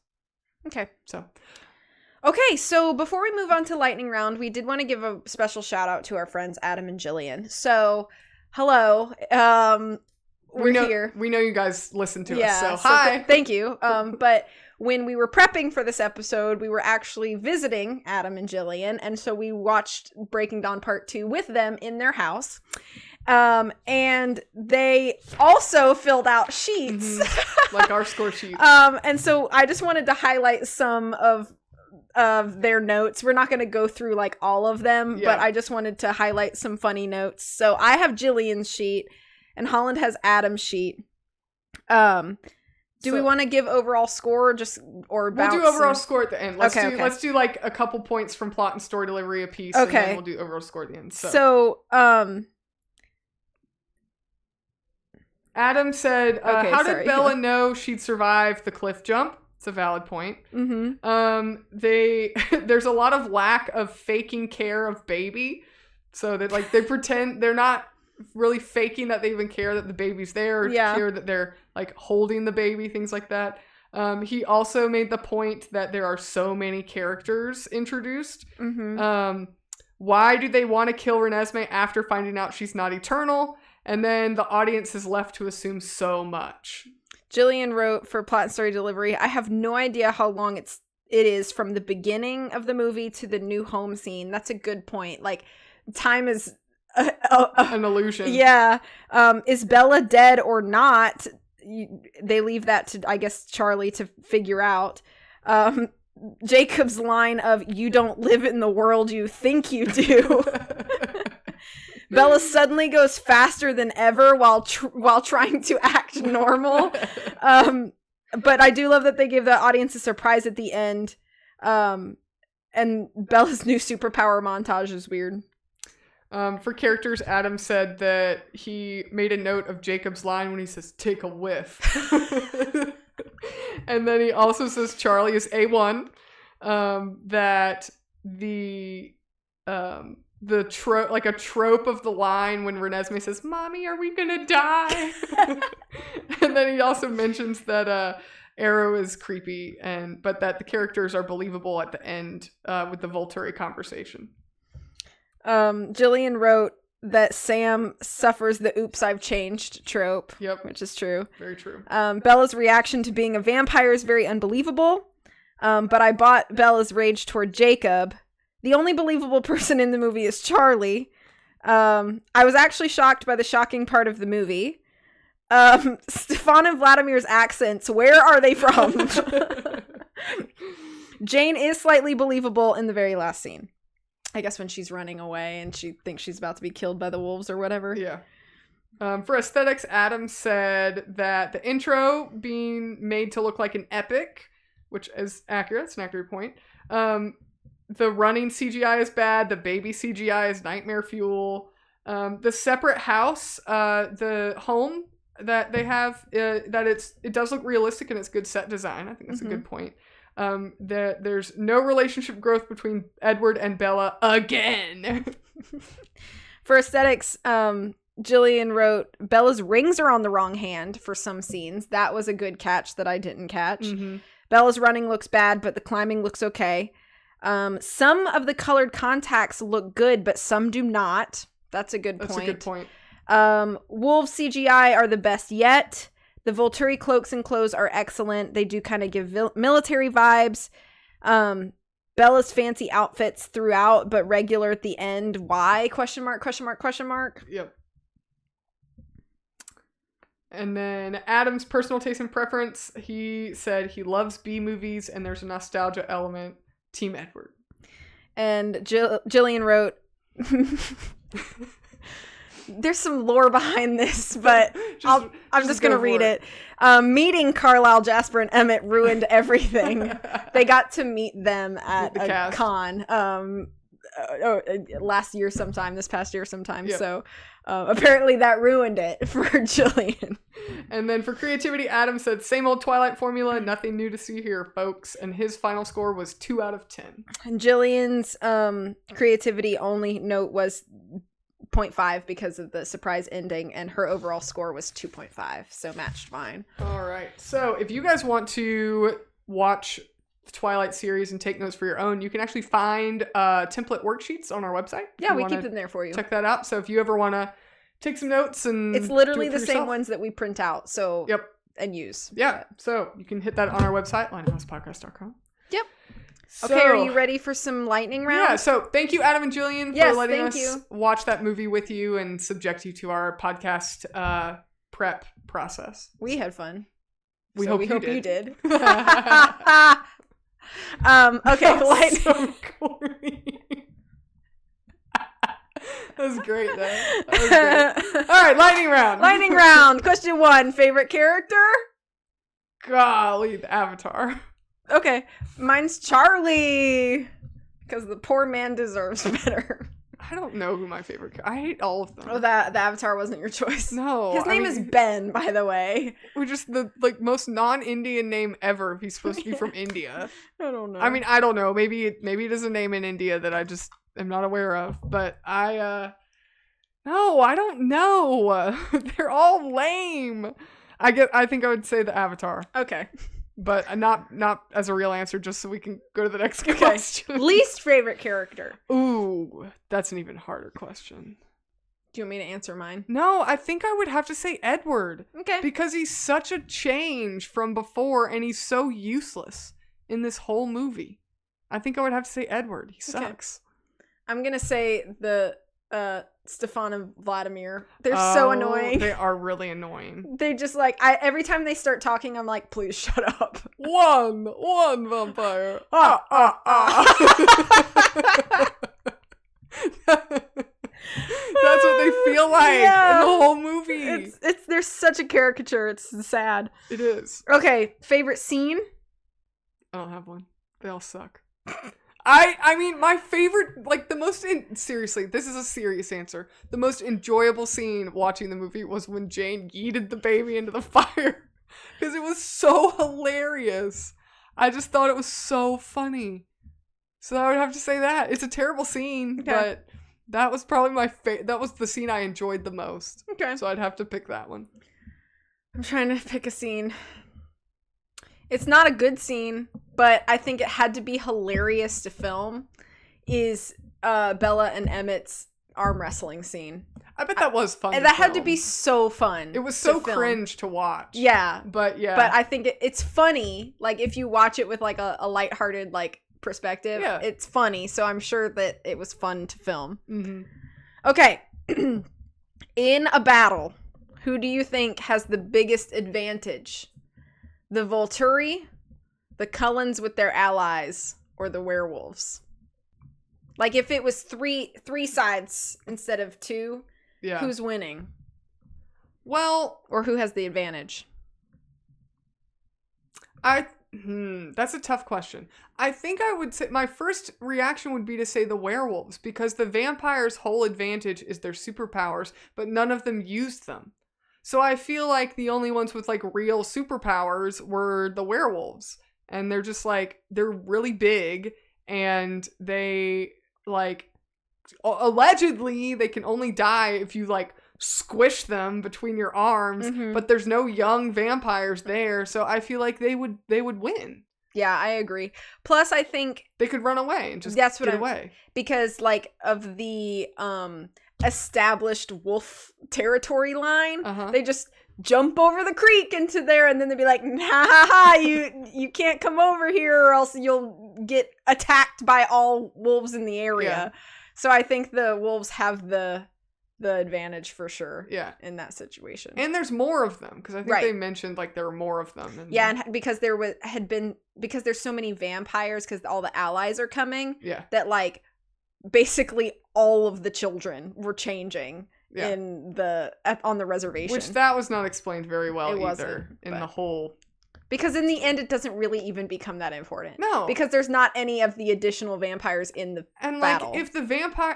Okay. So before we move on to lightning round, we did want to give a special shout out to our friends Adam and Jillian. So, hello. We're here. We know you guys listen to us, so hi. Thank you. But when we were prepping for this episode, we were actually visiting Adam and Jillian, and so we watched Breaking Dawn Part 2 with them in their house. And they also filled out sheets. Mm-hmm. Like our score sheet. And so I just wanted to highlight some of their notes. We're not going to go through like all of them, but I just wanted to highlight some funny notes. So I have Jillian's sheet and Holland has Adam's sheet. Do we want to give overall score or bounce? We'll do overall score at the end. Let's do like a couple points from plot and story delivery a piece, and then we'll do overall score at the end. So Adam said, how did Bella know she'd survive the cliff jump? It's a valid point. Mm-hmm. There's a lot of lack of faking care of baby. So that they pretend they're not really faking that they even care that the baby's there or care that they're holding the baby, things like that. He also made the point that there are so many characters introduced. Mm-hmm. Why do they want to kill Renesmee after finding out she's not eternal? And then the audience is left to assume so much. Jillian wrote for plot and story delivery, I have no idea how long it is from the beginning of the movie to the new home scene. That's a good point. Time is an illusion. Yeah. Is Bella dead or not? They leave that to, I guess, Charlie to figure out. Jacob's line of, you don't live in the world you think you do. Bella suddenly goes faster than ever while trying to act normal. But I do love that they give the audience a surprise at the end. And Bella's new superpower montage is weird. For characters, Adam said that he made a note of Jacob's line when he says, "Take a whiff." And then he also says Charlie is A1. That the trope, like a trope of the line when Renesmee says, "Mommy, are we gonna die?" And then he also mentions that Arrow is creepy, but that the characters are believable at the end with the Volturi conversation. Jillian wrote that Sam suffers the "oops, I've changed" trope. Yep. Which is true. Very true. Bella's reaction to being a vampire is very unbelievable. But I bought Bella's rage toward Jacob. The only believable person in the movie is Charlie. I was actually shocked by the shocking part of the movie. Stefan and Vladimir's accents, where are they from? Jane is slightly believable in the very last scene. I guess when she's running away and she thinks she's about to be killed by the wolves or whatever. Yeah. For aesthetics, Adam said that the intro being made to look like an epic, which is accurate. It's an accurate point. The running CGI is bad. The baby CGI is nightmare fuel. The separate house, the home that they have, it does look realistic and it's good set design. I think that's a good point. That there's no relationship growth between Edward and Bella again. For aesthetics, Jillian wrote, Bella's rings are on the wrong hand for some scenes. That was a good catch that I didn't catch. Mm-hmm. Bella's running looks bad, but the climbing looks okay. Some of the colored contacts look good, but some do not. That's a good point. That's a good point. Wolves CGI are the best yet. The Volturi cloaks and clothes are excellent. They do kind of give military vibes. Bella's fancy outfits throughout, but regular at the end. Why? Question mark, question mark, question mark. Yep. And then Adam's personal taste and preference. He said he loves B movies and there's a nostalgia element. Team Edward. And Jillian wrote, there's some lore behind this, but I'm just going to read it. Meeting Carlisle, Jasper, and Emmett ruined everything. They got to meet them at a con this past year sometime. Yep. So apparently that ruined it for Jillian. And then for creativity, Adam said, same old Twilight formula, nothing new to see here, folks. And his final score was 2 out of 10. And Jillian's creativity only note was 0.5 because of the surprise ending, and her overall score was 2.5, so matched fine. All right. So if you guys want to watch the Twilight series and take notes for your own, you can actually find template worksheets on our website. Yeah, we keep them there for you. Check that out. So if you ever want to take some notes and it's literally the same ones that we print out. So yep, and use. Yeah. So you can hit that on our website, linehousepodcast.com. Yep. Okay, are you ready for some lightning round? Yeah, so thank you, Adam and Julian, for letting us watch that movie with you and subject you to our podcast prep process. We had fun. We hope you did. Okay, lightning. So corny. That was great, though. That was great. All right, lightning round. Lightning round. Question 1, favorite character? Golly, the Avatar. Okay, mine's Charlie, because the poor man deserves better. I don't know who my favorite. I hate all of them. Oh, the Avatar wasn't your choice. No, his name is Ben, by the way. Which is the most non-Indian name ever. If he's supposed to be from India, I don't know. I mean, I don't know. Maybe it is a name in India that I just am not aware of. But no, I don't know. They're all lame. I think I would say the Avatar. Okay. But not as a real answer, just so we can go to the next question. Least favorite character. Ooh, that's an even harder question. Do you want me to answer mine? No, I think I would have to say Edward. Okay. Because he's such a change from before, and he's so useless in this whole movie. I think I would have to say Edward. He sucks. Okay. I'm going to say the Stefan and Vladimir. They're so annoying. They are really annoying. They just every time they start talking, I'm like, please shut up. One vampire. That's what died in the whole movie. There's such a caricature. It's sad. It is. Okay, favorite scene? I don't have one. They all suck. I mean, my favorite, like, the most, seriously, this is a serious answer. The most enjoyable scene watching the movie was when Jane yeeted the baby into the fire. Because it was so hilarious. I just thought it was so funny. So I would have to say that. It's a terrible scene, but that was probably that was the scene I enjoyed the most. Okay. So I'd have to pick that one. I'm trying to pick a scene. It's not a good scene, but I think it had to be hilarious to film, is Bella and Emmett's arm wrestling scene. I bet that was fun. And that had to be so fun. It was so cringe to watch. Yeah. But yeah. But I think it's funny. Like, if you watch it with like a lighthearted like perspective, it's funny. So I'm sure that it was fun to film. Mm-hmm. Okay. In a battle, who do you think has the biggest advantage? The Volturi, the Cullens with their allies, or the werewolves? Like, if it was three sides instead of two, who's winning? Well, or who has the advantage? That's a tough question. I think I would say my first reaction would be to say the werewolves, because the vampires' whole advantage is their superpowers, but none of them used them. So I feel like the only ones with like real superpowers were the werewolves. And they're just like, they're really big, and they like, allegedly they can only die if you like squish them between your arms, but there's no young vampires there. So I feel like they would win. Yeah, I agree. Plus, I think they could run away and just get away. Because like of the established wolf territory line, they just jump over the creek into there, and then they'd be like, nah, you can't come over here or else you'll get attacked by all wolves in the area. So I think the wolves have the advantage for sure in that situation. And there's more of them, because I think they mentioned like there were more of them. And because because there's so many vampires, because all the allies are coming, that like basically all of the children were changing on the reservation. Which that was not explained very well either in the whole... Because in the end, it doesn't really even become that important. No. Because there's not any of the additional vampires in the battle. Like,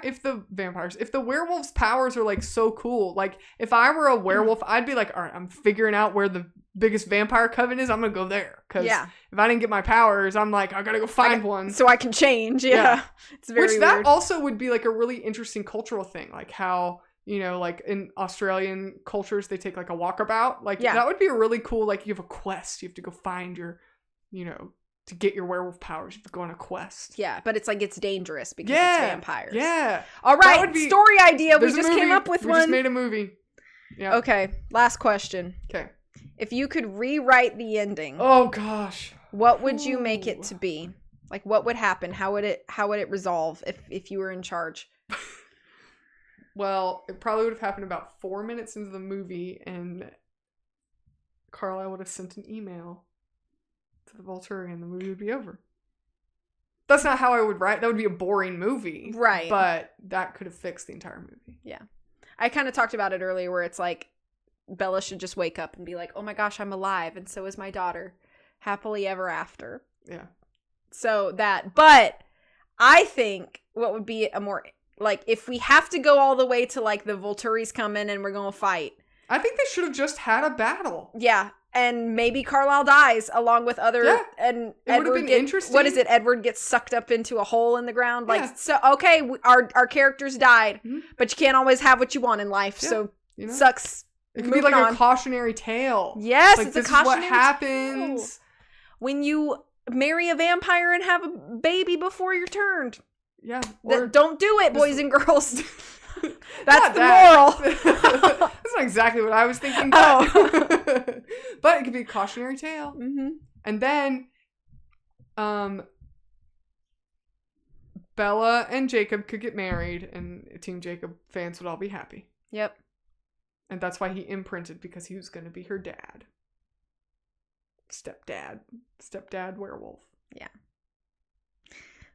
if the werewolf's powers are like so cool, like if I were a werewolf, I'd be like, all right, I'm figuring out where the biggest vampire coven is. I'm gonna go there. Because if I didn't get my powers, I'm like, I gotta go find one. So I can change. Yeah. It's very weird. That also would be like a really interesting cultural thing. Like how... You know, like in Australian cultures, they take like a walkabout. Like that would be a really cool, like you have a quest. You have to go find your, to get your werewolf powers. You have to go on a quest. Yeah, but it's like, it's dangerous because it's vampires. Yeah. All right, story idea. We just came up with one. We just made a movie. Yeah. Okay, last question. Okay. If you could rewrite the ending. Oh, gosh. What would you make it to be? Like, what would happen? How would it resolve if you were in charge? Well, it probably would have happened about 4 minutes into the movie, and Carlisle would have sent an email to the Volturi, and the movie would be over. That's not how I would write. That would be a boring movie. Right. But that could have fixed the entire movie. Yeah. I kind of talked about it earlier, where it's like, Bella should just wake up and be like, oh my gosh, I'm alive, and so is my daughter. Happily ever after. Yeah. So that, but I think what would be a more... Like, if we have to go all the way to, like, the Volturi's come in and we're gonna fight. I think they should have just had a battle. Yeah. And maybe Carlisle dies along with other... Yeah. And it would have been interesting. What is it? Edward gets sucked up into a hole in the ground? Like, so, okay, our characters died. Mm-hmm. But you can't always have what you want in life. Yeah. So, sucks. It could be like a cautionary tale. Yes, like, it's a cautionary tale. What happens tale. When you marry a vampire and have a baby before you're turned. Yeah. Don't do it, boys and girls. That's the moral. That's not exactly what I was thinking. But, but it could be a cautionary tale. Mm-hmm. And then Bella and Jacob could get married, and Team Jacob fans would all be happy. Yep. And that's why he imprinted, because he was going to be her dad. Stepdad werewolf. Yeah.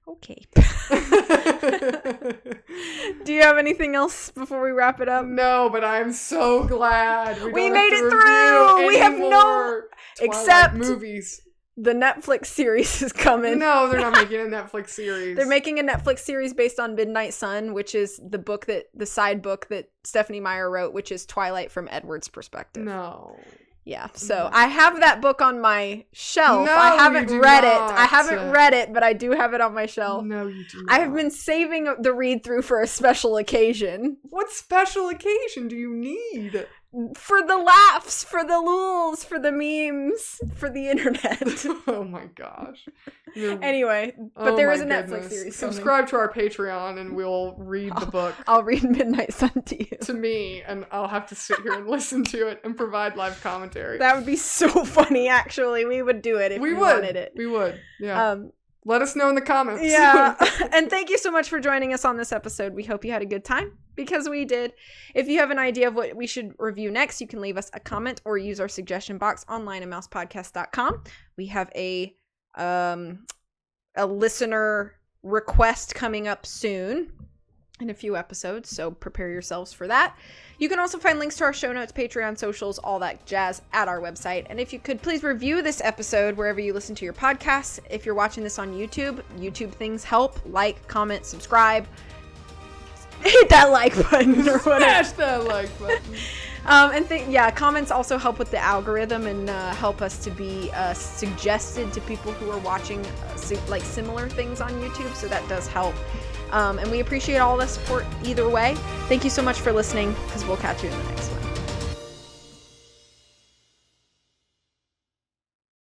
Okay. Do you have anything else before we wrap it up? No, but I'm so glad we made it through. We have no except movies. The Netflix series is coming. No, they're not making a Netflix series. They're making a Netflix series based on Midnight Sun, which is the side book that Stephanie Meyer wrote, which is Twilight from Edward's perspective. No. Yeah, so I have that book on my shelf. No, I haven't read not. it. I haven't read it, but I do have it on my shelf. No, you do not. I have been saving the read through for a special occasion. What special occasion do you need? For the laughs, for the lulz, for the memes, for the internet. Oh my gosh. Anyway, but there is a Netflix series. Subscribe to our Patreon and we'll read the book. I'll read Midnight Sun to you. To me, and I'll have to sit here and listen to it and provide live commentary. That would be so funny, actually. We would do it if we wanted it. We would, yeah. Let us know in the comments. Yeah. And thank you so much for joining us on this episode. We hope you had a good time, because we did. If you have an idea of what we should review next, you can leave us a comment or use our suggestion box on lineandmousepodcast.com. We have a listener request coming up soon in a few episodes, so prepare yourselves for that. You can also find links to our show notes, Patreon, socials, all that jazz at our website. And if you could please review this episode wherever you listen to your podcasts. If you're watching this on YouTube things help. Like, comment, subscribe. Hit that like button or whatever. Smash that like button. Comments also help with the algorithm and help us to be suggested to people who are watching similar things on YouTube. So that does help. And we appreciate all the support either way. Thank you so much for listening, because we'll catch you in the next one.